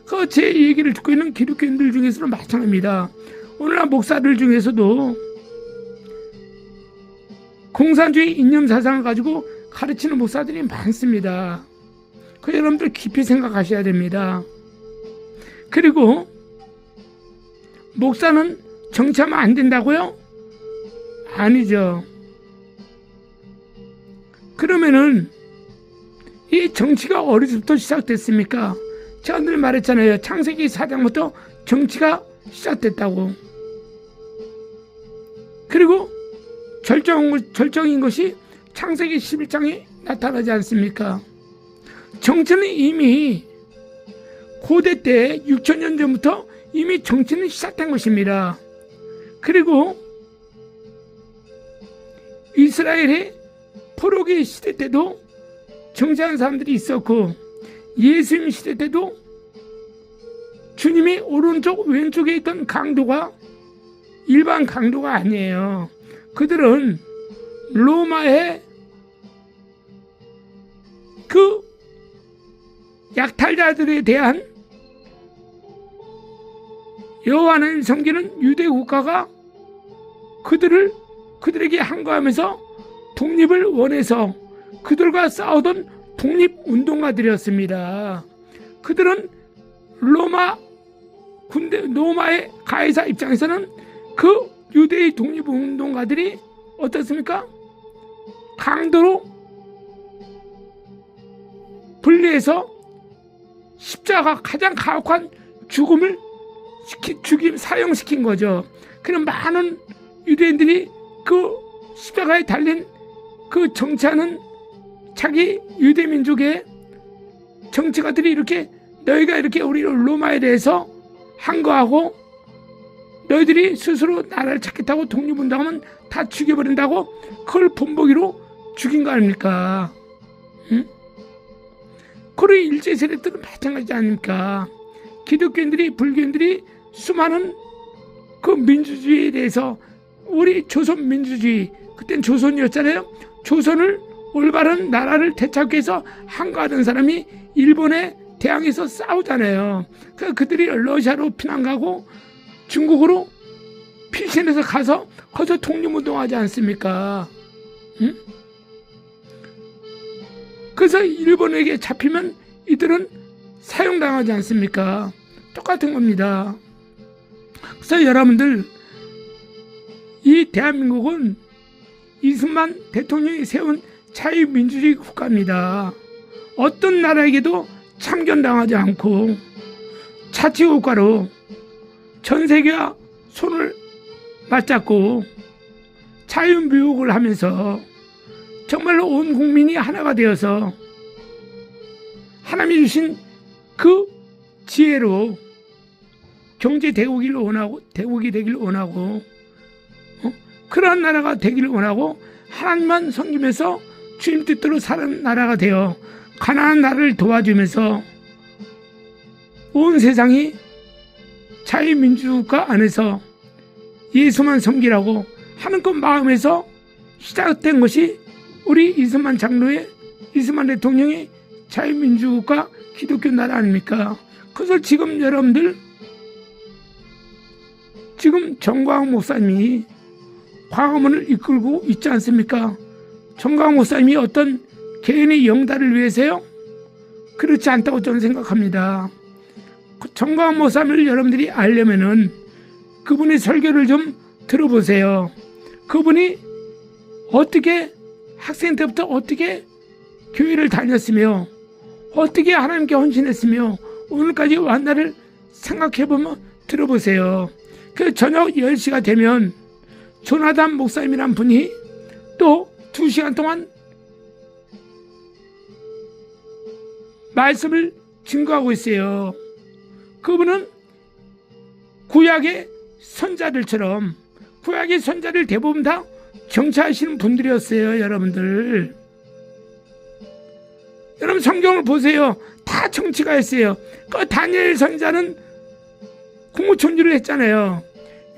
그 제 얘기를 듣고 있는 기독교인들 중에서는 마찬가지입니다. 오늘날 목사들 중에서도 공산주의 이념 사상을 가지고 가르치는 목사들이 많습니다. 그 여러분들 깊이 생각하셔야 됩니다. 그리고 목사는 정치하면 안 된다고요? 아니죠. 그러면은 이 정치가 어디서부터 시작됐습니까? 제가 늘 말했잖아요. 창세기 4장부터 정치가 시작됐다고. 그리고 절정인 것이 창세기 11장에 나타나지 않습니까? 정치는 이미 고대 때 6,000년 전부터 이미 정치는 시작된 것입니다. 그리고 이스라엘의 포로기 시대 때도 정치하는 사람들이 있었고, 예수님 시대 때도 주님이 오른쪽 왼쪽에 있던 강도가 일반 강도가 아니에요. 그들은 로마의 그 약탈자들에 대한 여호와를 섬기는 유대 국가가 그들에게 항거하면서 독립을 원해서 그들과 싸우던 독립운동가들이었습니다. 그들은 로마의 가이사 입장에서는 그 유대의 독립운동가들이 어떻습니까? 강도로 분리해서 십자가 가장 가혹한 죽음을 사용시킨 거죠. 그런 많은 유대인들이 그 십자가에 달린 그 정치하는 자기 유대민족의 정치가들이 이렇게 너희가 이렇게 우리 로마에 대해서 한 거하고 너희들이 스스로 나라를 찾겠다고 독립운동하면 다 죽여버린다고 그걸 본보기로 죽인 거 아닙니까? 응? 그리고 일제세력들은 마찬가지지 않습니까? 기독교인들이 불교인들이 수많은 그 민주주의에 대해서 우리 조선 민주주의 그땐 조선이었잖아요. 조선을 올바른 나라를 되찾기 위해서 항거하던 사람이 일본에 대항해서 싸우잖아요. 그들이 러시아로 피난 가고 중국으로 피신해서 가서 거기서 독립운동하지 않습니까? 응? 그래서 일본에게 잡히면 이들은 사형당하지 않습니까? 똑같은 겁니다. 그래서 여러분들 이 대한민국은 이승만 대통령이 세운 자유민주주의 국가입니다. 어떤 나라에게도 참견당하지 않고 자치국가로 전 세계와 손을 맞잡고 자유무역을 하면서 정말로 온 국민이 하나가 되어서 하나님이 주신 그 지혜로 경제 대국이 되기를 원하고 그러한 나라가 되기를 원하고 하나님만 섬기면서 주님 뜻대로 사는 나라가 되어 가난한 나라를 도와주면서 온 세상이 자유민주국가 안에서 예수만 섬기라고 하는 그 마음에서 시작된 것이 우리 이승만 대통령의 자유민주국가 기독교 나라 아닙니까? 그래서 지금 여러분들 지금 정광훈 목사님이 광화문을 이끌고 있지 않습니까? 정광훈 목사님이 어떤 개인의 영달을 위해서요? 그렇지 않다고 저는 생각합니다. 정광훈 목사님을 여러분들이 알려면은 그분의 설교를 좀 들어보세요. 그분이 어떻게 학생 때부터 어떻게 교회를 다녔으며 어떻게 하나님께 헌신했으며 오늘까지 왔나를 생각해보면 들어보세요. 그 저녁 10시가 되면 조나단 목사님이란 분이 또 2시간 동안 말씀을 증거하고 있어요. 그분은 구약의 선자들처럼 구약의 선자들 대부분 다 정치하시는 분들이었어요. 여러분 성경을 보세요. 다 정치가 했어요. 그 다니엘 선자는 국무총리를 했잖아요.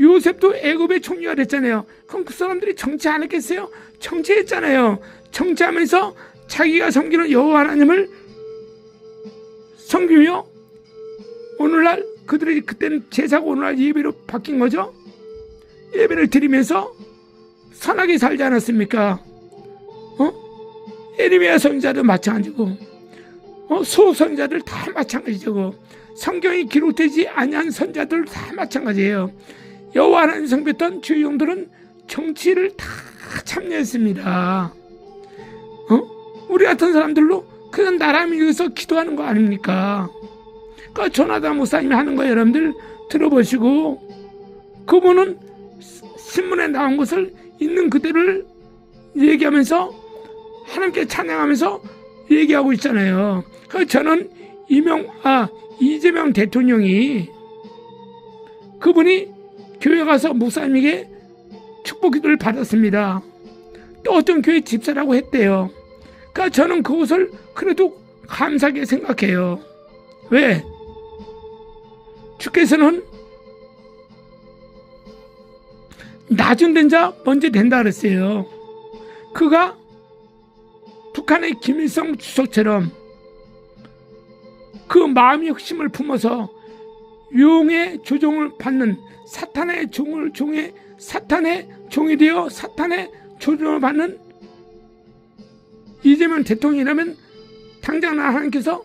요셉도 애굽의 총리가 됐잖아요. 그럼 그 사람들이 정치 안 했겠어요? 정치했잖아요. 정치하면서 자기가 섬기는 여호와 하나님을 섬기며 오늘날 그들이 그때는 제사가 오늘날 예배로 바뀐 거죠. 예배를 드리면서 선하게 살지 않았습니까? 에리미야 선자도 마찬가지고 소선자들 다 마찬가지고 성경이 기록되지 아니한 선자들 다 마찬가지예요. 여호와 하나님 섬겼던 주의종들은 정치를 다 참여했습니다. 우리 같은 사람들로 그냥 나라를 위해서 기도하는 거 아닙니까? 그 조나단 목사님이 하는 거 여러분들 들어보시고 그분은 신문에 나온 것을 있는 그대로를 얘기하면서 하나님께 찬양하면서 얘기하고 있잖아요. 그 저는 이재명 대통령이 그분이 교회 가서 목사님에게 축복 기도를 받았습니다. 또 어떤 교회 집사라고 했대요. 그러니까 저는 그것을 그래도 감사하게 생각해요. 왜? 주께서는 나중된 자 먼저 된다 그랬어요. 그가 북한의 김일성 주석처럼 그 마음의 흑심을 품어서 용의 조종을 받는 사탄의 종이 되어 사탄의 조종을 받는 이재명 대통령이라면 당장 나 하나님께서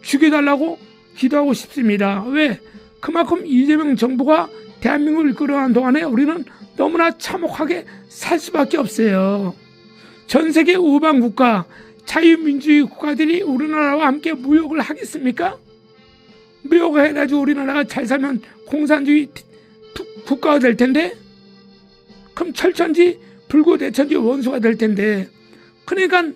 죽여달라고 기도하고 싶습니다. 왜? 그만큼 이재명 정부가 대한민국을 이끌어가는 동안에 우리는 너무나 참혹하게 살 수밖에 없어요. 전 세계 우방 국가, 자유민주주의 국가들이 우리나라와 함께 무역을 하겠습니까? 무역을 해가지고 우리나라가 잘 살면 공산주의 국가가 될 텐데, 그럼 철천지 불구대천지 원수가 될 텐데, 그러니까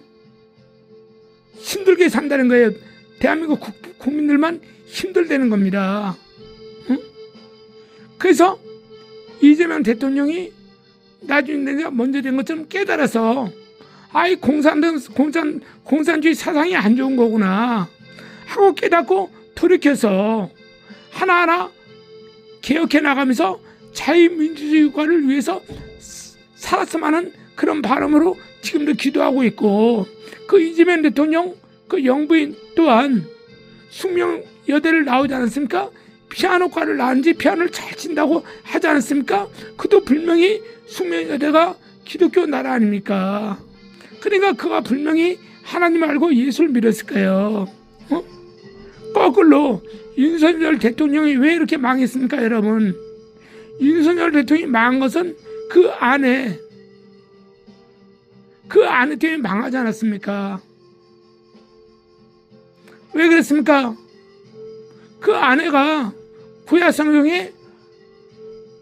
힘들게 산다는 거예요. 대한민국 국민들만 힘들다는 겁니다. 응? 그래서 이재명 대통령이 나중에 내가 먼저 된 것처럼 깨달아서 아이 공산주의 사상이 안 좋은 거구나 하고 깨닫고 돌이켜서 하나하나 개혁해 나가면서 자유민주주의 국가를 위해서 살았으면 하는 그런 바람으로 지금도 기도하고 있고, 그 이재명 대통령 그 영부인 또한 숙명여대를 나오지 않았습니까? 피아노과를 나왔는지 피아노를 잘 친다고 하지 않았습니까? 그도 분명히 숙명여대가 기독교 나라 아닙니까? 그러니까 그가 분명히 하나님 알고 예수를 믿었을 거예요. 거꾸로 윤석열 대통령이 왜 이렇게 망했습니까, 여러분? 윤석열 대통령이 망한 것은 그 아내 때문에 망하지 않았습니까? 왜 그랬습니까? 그 아내가 구약성경에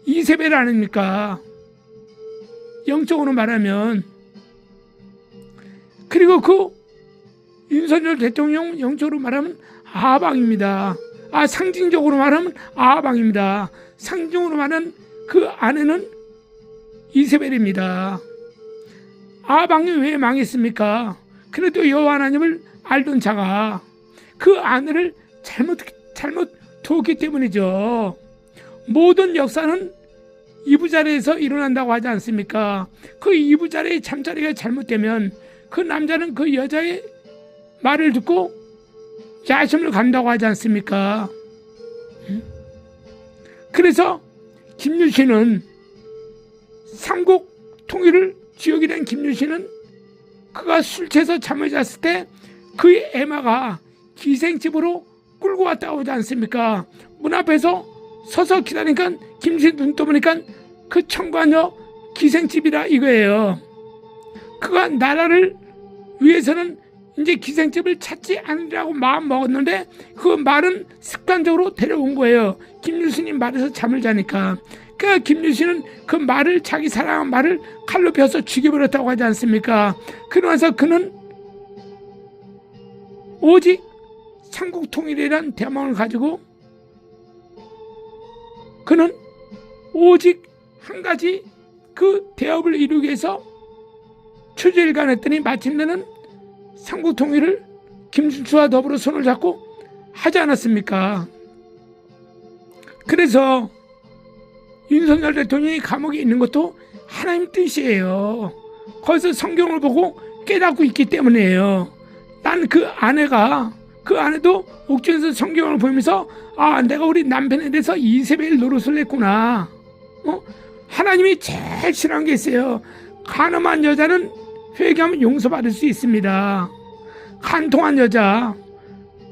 이세벨 아닙니까? 영적으로 말하면. 그리고 그 윤석열 대통령 영적으로 말하면 아방입니다. 상징적으로 말하면 아방입니다. 상징적으로 말하는 그 아내는 이세벨입니다. 아방이 왜 망했습니까? 그래도 여호와 하나님을 알던 자가 그 아내를 잘못 두었기 때문이죠. 모든 역사는 이부자리에서 일어난다고 하지 않습니까? 그 이부자리의 잠자리가 잘못되면 그 남자는 그 여자의 말을 듣고 야심을 간다고 하지 않습니까? 그래서 김유신은 삼국 통일을 지역이 된 김유신은 그가 술 취해서 잠을 잤을 때 그의 애마가 기생집으로 끌고 왔다고 하지 않습니까? 문 앞에서 서서 기다리니까 김유신 눈 떠보니까 그 청관여 기생집이라 이거예요. 그가 나라를 위해서는 이제 기생집을 찾지 않으려고 마음 먹었는데 그 말은 습관적으로 데려온 거예요. 김유신이 말해서 잠을 자니까. 그러니까 김유신은 그 말을, 자기 사랑한 말을 칼로 베어서 죽여버렸다고 하지 않습니까? 그러면서 그는 오직 삼국 통일이라는 대망을 가지고 그는 오직 한 가지 그 대업을 이루기 위해서 추질간했더니 마침내는 삼국 통일을 김준수와 더불어 손을 잡고 하지 않았습니까? 그래서 윤석열 대통령이 감옥에 있는 것도 하나님 뜻이에요. 거기서 성경을 보고 깨닫고 있기 때문이에요. 난 그 아내도 옥중에서 성경을 보면서 내가 우리 남편에 대해서 이세벨 노릇을 했구나. 하나님이 제일 싫어하는 게 있어요. 간음한 여자는 회개하면 용서받을 수 있습니다. 간통한 여자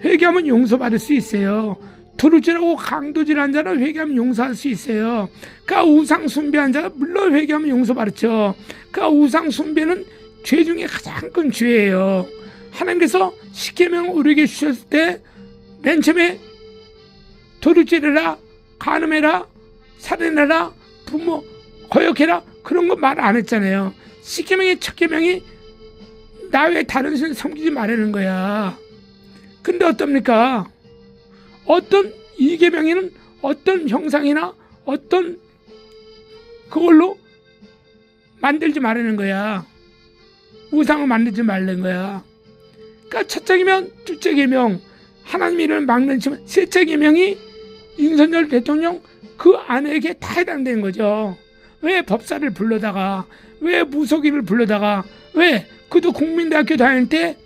회개하면 용서받을 수 있어요. 두루질하고 강도질한 자는 회개하면 용서할 수 있어요. 그러니까 우상 숭배한 자는 물론 회개하면 용서받죠. 그러니까 우상 숭배는 죄 중에 가장 큰 죄예요. 하나님께서 십계명을 우리에게 주셨을 때 맨 처음에 도둑질해라, 간음해라, 살인해라, 부모 거역해라 그런 거 말 안 했잖아요. 십계명의 첫 계명이 나 외에 다른 신 섬기지 말라는 거야. 근데 어떻습니까? 어떤 이 계명에는 어떤 형상이나 어떤 그걸로 만들지 말라는 거야. 우상을 만들지 말라는 거야. 그러니까 첫째 계명, 둘째 계명, 하나님 이름을 막는 셋째 계명이 윤석열 대통령 그 아내에게 다 해당되는 거죠. 왜 법사를 불러다가, 왜 무속인을 불러다가, 왜 그도 국민대학교 다닐 때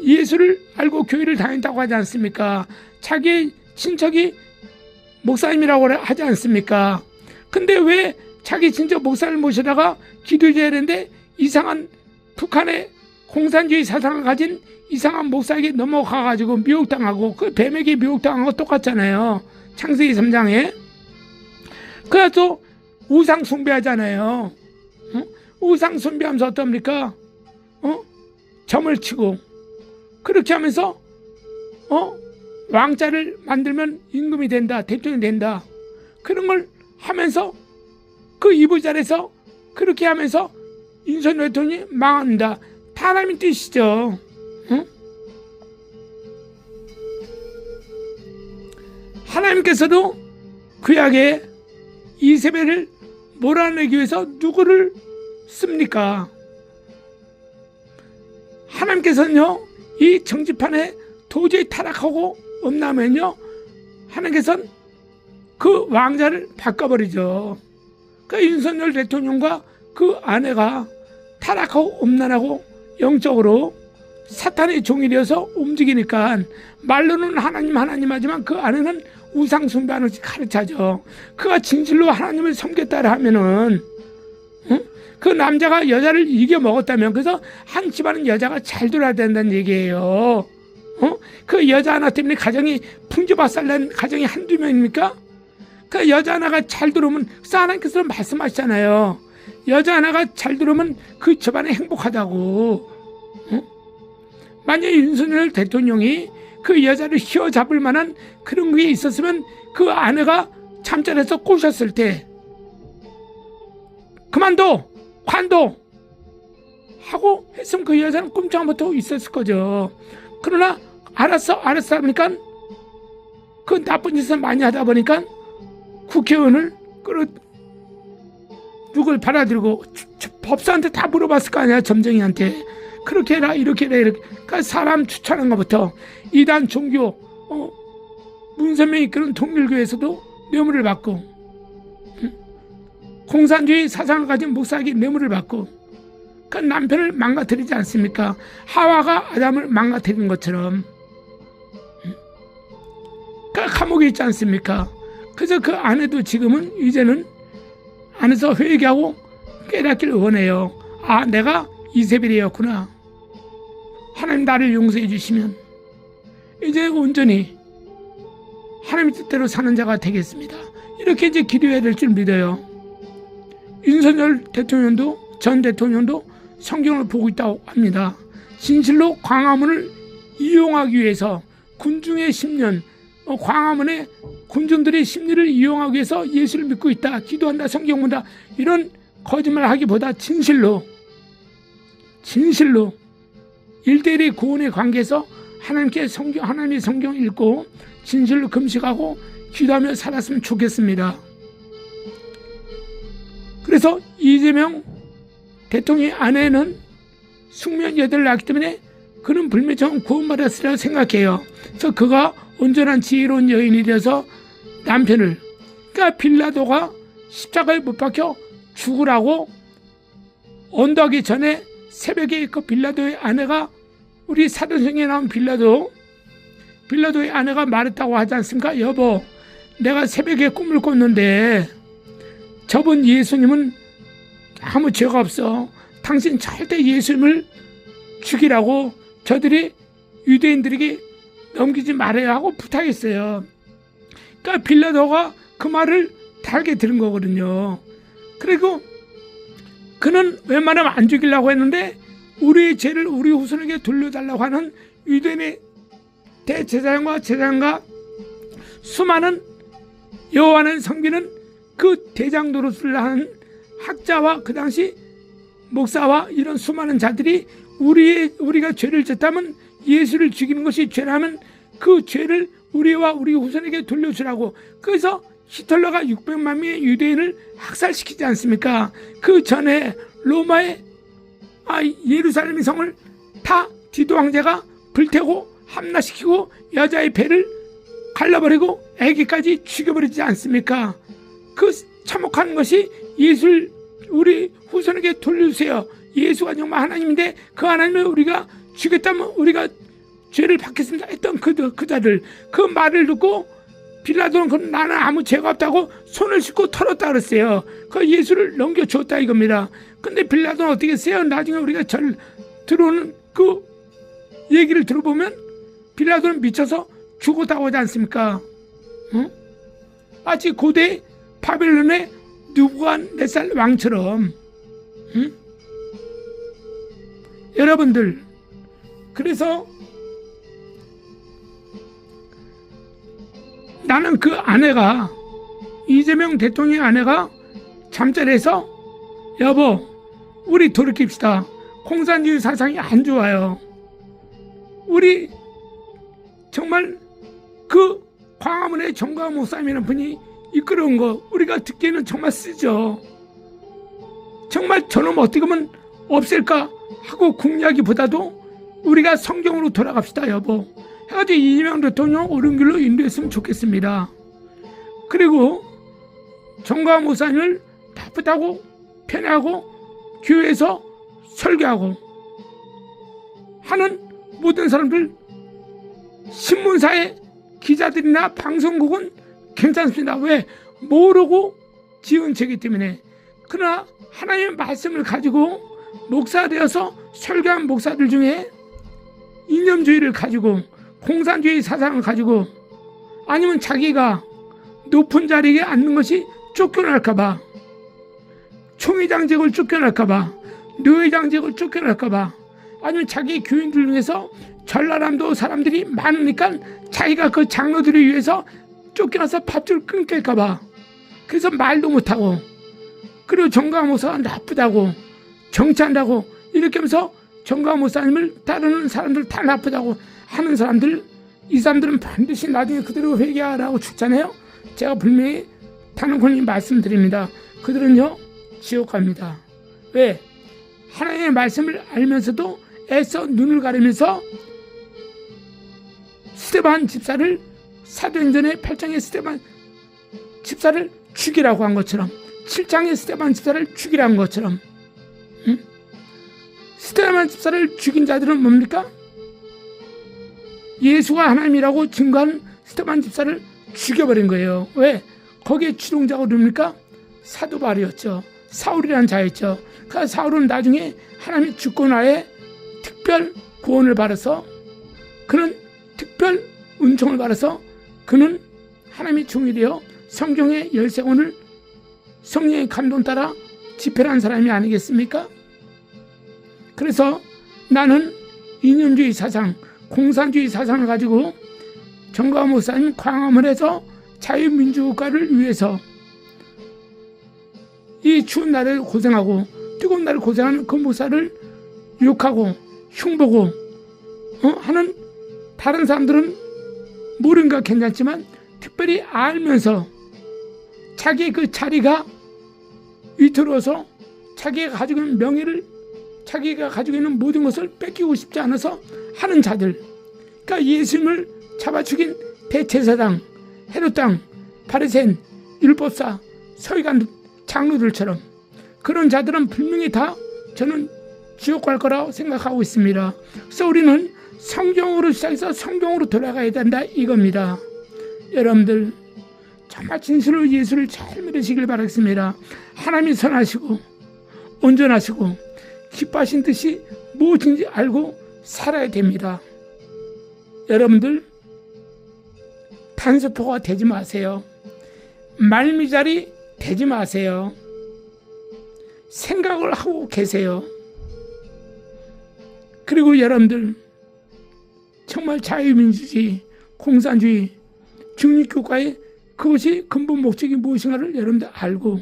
예수를 알고 교회를 다닌다고 하지 않습니까? 자기 친척이 목사님이라고 하지 않습니까? 근데 왜 자기 친척 목사를 모셔다가 기도해야 되는데 이상한 북한의 공산주의 사상을 가진 이상한 목사에게 넘어가가지고 미혹당하고, 그 뱀에게 미혹당한 거 똑같잖아요. 창세기 3장에. 그래서 우상 숭배하잖아요. 우상 숭배하면서 어떻습니까? 점을 치고, 그렇게 하면서 왕자를 만들면 임금이 된다, 대통령이 된다, 그런 걸 하면서 그 이부자리에서 그렇게 하면서 윤석열 대통령이 망한다. 다 하나님의 뜻이죠. 하나님께서도 구약에 이세벨을 몰아내기 위해서 누구를 씁니까? 하나님께서는요, 이 정치판에 도저히 타락하고 없나면요, 하나님께서는 그 왕자를 바꿔버리죠. 그 윤석열 대통령과 그 아내가 타락하고 음란하고 영적으로 사탄의 종이 되어서 움직이니까, 말로는 하나님 하지만 그 안에는 우상 숭배하는 가르쳐죠. 그가 진실로 하나님을 섬겼다 하면은, 그 남자가 여자를 이겨 먹었다면, 그래서 한 집안은 여자가 잘 돌아야 된다는 얘기예요. 그 여자 하나 때문에 가정이 풍조박살난 가정이 한두 명입니까? 그 여자 하나가 잘 들어오면, 하나님께서 말씀하시잖아요. 여자 하나가 잘 들어오면 그 집안이 행복하다고. 만약에 윤석열 대통령이 그 여자를 휘어잡을 만한 그런 게 있었으면, 그 아내가 잠자리에서 꼬셨을 때 그만둬, 관둬 하고 했으면 그 여자는 꼼짝 못하고 있었을 거죠. 그러나 알았어 하니까, 그 나쁜 짓을 많이 하다 보니까 국회의원을 누굴 받아들이고 법사한테 다 물어봤을 거 아니야. 점쟁이한테 그렇게 해라, 이렇게 해라, 이렇게. 그러니까 사람 추천한 것부터 이단 종교, 문선명이 그런 통일교에서도 뇌물을 받고, 공산주의 사상을 가진 목사에게 뇌물을 받고, 그 남편을 망가뜨리지 않습니까? 하와가 아담을 망가뜨린 것처럼. 그 감옥에 있지 않습니까? 그래서 그 아내도 지금은 이제는 안에서 회개하고 깨닫기를 원해요. 아, 내가 이세벨이었구나. 하나님 나를 용서해 주시면 이제 온전히 하나님 뜻대로 사는 자가 되겠습니다. 이렇게 이제 기도해야 될 줄 믿어요. 윤석열 대통령도, 전 대통령도 성경을 보고 있다고 합니다. 진실로 광화문을 이용하기 위해서 군중의 10년, 광화문에 군중들의 심리를 이용하기 위해서 예수를 믿고 있다, 기도한다, 성경 본다, 이런 거짓말 하기보다 진실로 1대1의 구원의 관계에서 하나님의 성경 읽고 진실로 금식하고 기도하며 살았으면 좋겠습니다. 그래서 이재명 대통령의 아내는 숙면 여대를 낳기 때문에 그는 불매정 구원받았으리라고 생각해요. 그래서 그가 온전한 지혜로운 여인이 되어서 남편을, 그러니까 빌라도가 십자가에 못 박혀 죽으라고 언도하기 전에 새벽에 그 빌라도의 아내가, 우리 사도행전에 나온 빌라도의 아내가 말했다고 하지 않습니까? 여보, 내가 새벽에 꿈을 꿨는데 저분 예수님은 아무 죄가 없어. 당신 절대 예수님을 죽이라고 저들이 유대인들에게 넘기지 말아야 하고 부탁했어요. 그러니까 빌라도가 그 말을 달게 들은 거거든요. 그리고 그는 웬만하면 안 죽이려고 했는데, 우리의 죄를 우리 후손에게 돌려달라고 하는 유대인의 대제사장과 제사장과 수많은 여호와는 섬기는 그 대장 노릇을 하는 학자와 그 당시 목사와 이런 수많은 자들이 우리가 죄를 졌다면, 예수를 죽이는 것이 죄라면 그 죄를 우리와 우리 후손에게 돌려주라고. 그래서 히틀러가 600만 명의 유대인을 학살시키지 않습니까? 그 전에 로마의 예루살렘 성을 다 디도 황제가 불태우고 함락시키고 여자의 배를 갈라버리고 애기까지 죽여버리지 않습니까? 그 참혹한 것이 예수를 우리 후손에게 돌려주세요. 예수가 정말 하나님인데 그 하나님을 우리가 죽였다면 우리가 죄를 받겠습니다 했던 그자들, 그 말을 듣고 빌라도는 나는 아무 죄가 없다고 손을 씻고 털었다 그랬어요. 그 예수를 넘겨줬다 이겁니다. 근데 빌라도는 어떻게 했어요? 나중에 우리가 들어오는 그 얘기를 들어보면 빌라도는 미쳐서 죽었다고 하지 않습니까? 마치 고대 바벨론의 느부갓네살 왕처럼. 여러분들, 그래서 나는 그 아내가, 이재명 대통령의 아내가 잠자리에서 여보 우리 돌이킵시다. 공산주의 사상이 안 좋아요. 우리 정말 그 광화문의 정광 목사님이라는 분이 이끌어온 거 우리가 듣기에는 정말 쓰죠. 정말 저놈 어떻게 하면 없앨까 하고 궁리하기보다도 우리가 성경으로 돌아갑시다 여보 해가지고 이재명 대통령 옳은 길로 인도했으면 좋겠습니다. 그리고 정광 목사님을 나쁘다고 편애하고 교회에서 설교하고 하는 모든 사람들, 신문사의 기자들이나 방송국은 괜찮습니다. 왜? 모르고 지은 죄이기 때문에. 그러나 하나님의 말씀을 가지고 목사 되어서 설교한 목사들 중에 이념주의를 가지고 공산주의 사상을 가지고 아니면 자기가 높은 자리에 앉는 것이 쫓겨날까봐, 총회장직을 쫓겨날까봐, 노회장직을 쫓겨날까봐, 아니면 자기 교인들 중에서 전라남도 사람들이 많으니까 자기가 그 장로들을 위해서 쫓겨나서 밥줄 끊길까봐 그래서 말도 못하고, 그리고 정광 목사가 나쁘다고 정치한다고 이렇게 하면서 정광 목사님을 따르는 사람들 다 나쁘다고 하는 사람들, 이 사람들은 반드시 나중에 그대로 회개하라고 죽잖아요. 제가 분명히 단언컨히 말씀드립니다. 그들은요 지옥 갑니다. 왜? 하나님의 말씀을 알면서도 애써 눈을 가리면서 스데반 집사를, 사도행전의 8장의 스데반 집사를 죽이라고 한 것처럼, 7장의 스데반 집사를 죽이라는 것처럼, 스데반 집사를 죽인 자들은 뭡니까? 예수가 하나님이라고 증거한 스데반 집사를 죽여버린 거예요. 왜? 거기에 주동자가 누굽니까? 사도 바울이었죠. 사울이라는 자였죠. 그 사울은 나중에 하나님의 주권하에 특별 구원을 받아서, 그는 특별 은총을 받아서 그는 하나님의 종이 되어 성경의 열세권을 성령의 감동 따라 집회한 사람이 아니겠습니까? 그래서 나는 이념주의 사상, 공산주의 사상을 가지고 정광 목사님 광화문에서 자유민주국가를 위해서 이 추운 날을 고생하고 뜨거운 날을 고생하는 그 목사를 욕하고 흉보고 하는 다른 사람들은 모르니까 괜찮지만 특별히 알면서 자기의 그 자리가 위태로워서 자기가 가지고 있는 명예를, 자기가 가지고 있는 모든 것을 뺏기고 싶지 않아서 하는 자들, 그러니까 예수님을 잡아 죽인 대제사장, 헤롯당, 바리새인, 율법사, 서기관 장로들처럼 그런 자들은 분명히 다 저는 지옥 갈 거라고 생각하고 있습니다. 그래서 우리는 성경으로 시작해서 성경으로 돌아가야 된다 이겁니다. 여러분들 정말 진실로 예수를 잘 믿으시길 바라겠습니다. 하나님이 선하시고 온전하시고 기뻐하신 듯이 무엇인지 알고 살아야 됩니다. 여러분들 단서포가 되지 마세요. 말미잘이 되지 마세요. 생각을 하고 계세요. 그리고 여러분들 정말 자유민주주의, 공산주의, 중립국가의 그것이 근본 목적이 무엇인가를 여러분들 알고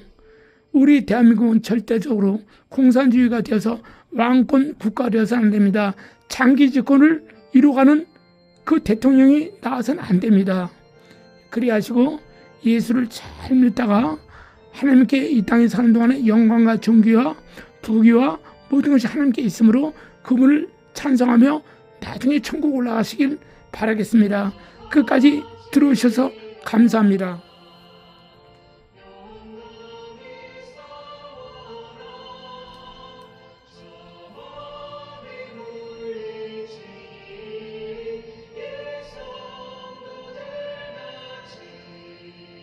우리 대한민국은 절대적으로 공산주의가 되어서 왕권 국가가 되어서는 안 됩니다. 장기 집권을 이루어가는 그 대통령이 나와서는 안 됩니다. 그리 하시고 예수를 잘 믿다가 하나님께 이 땅에 사는 동안에 영광과 존귀와 부귀와 모든 것이 하나님께 있으므로 그분을 찬송하며 나중에 천국 올라가시길 바라겠습니다. 끝까지 들어오셔서 감사합니다.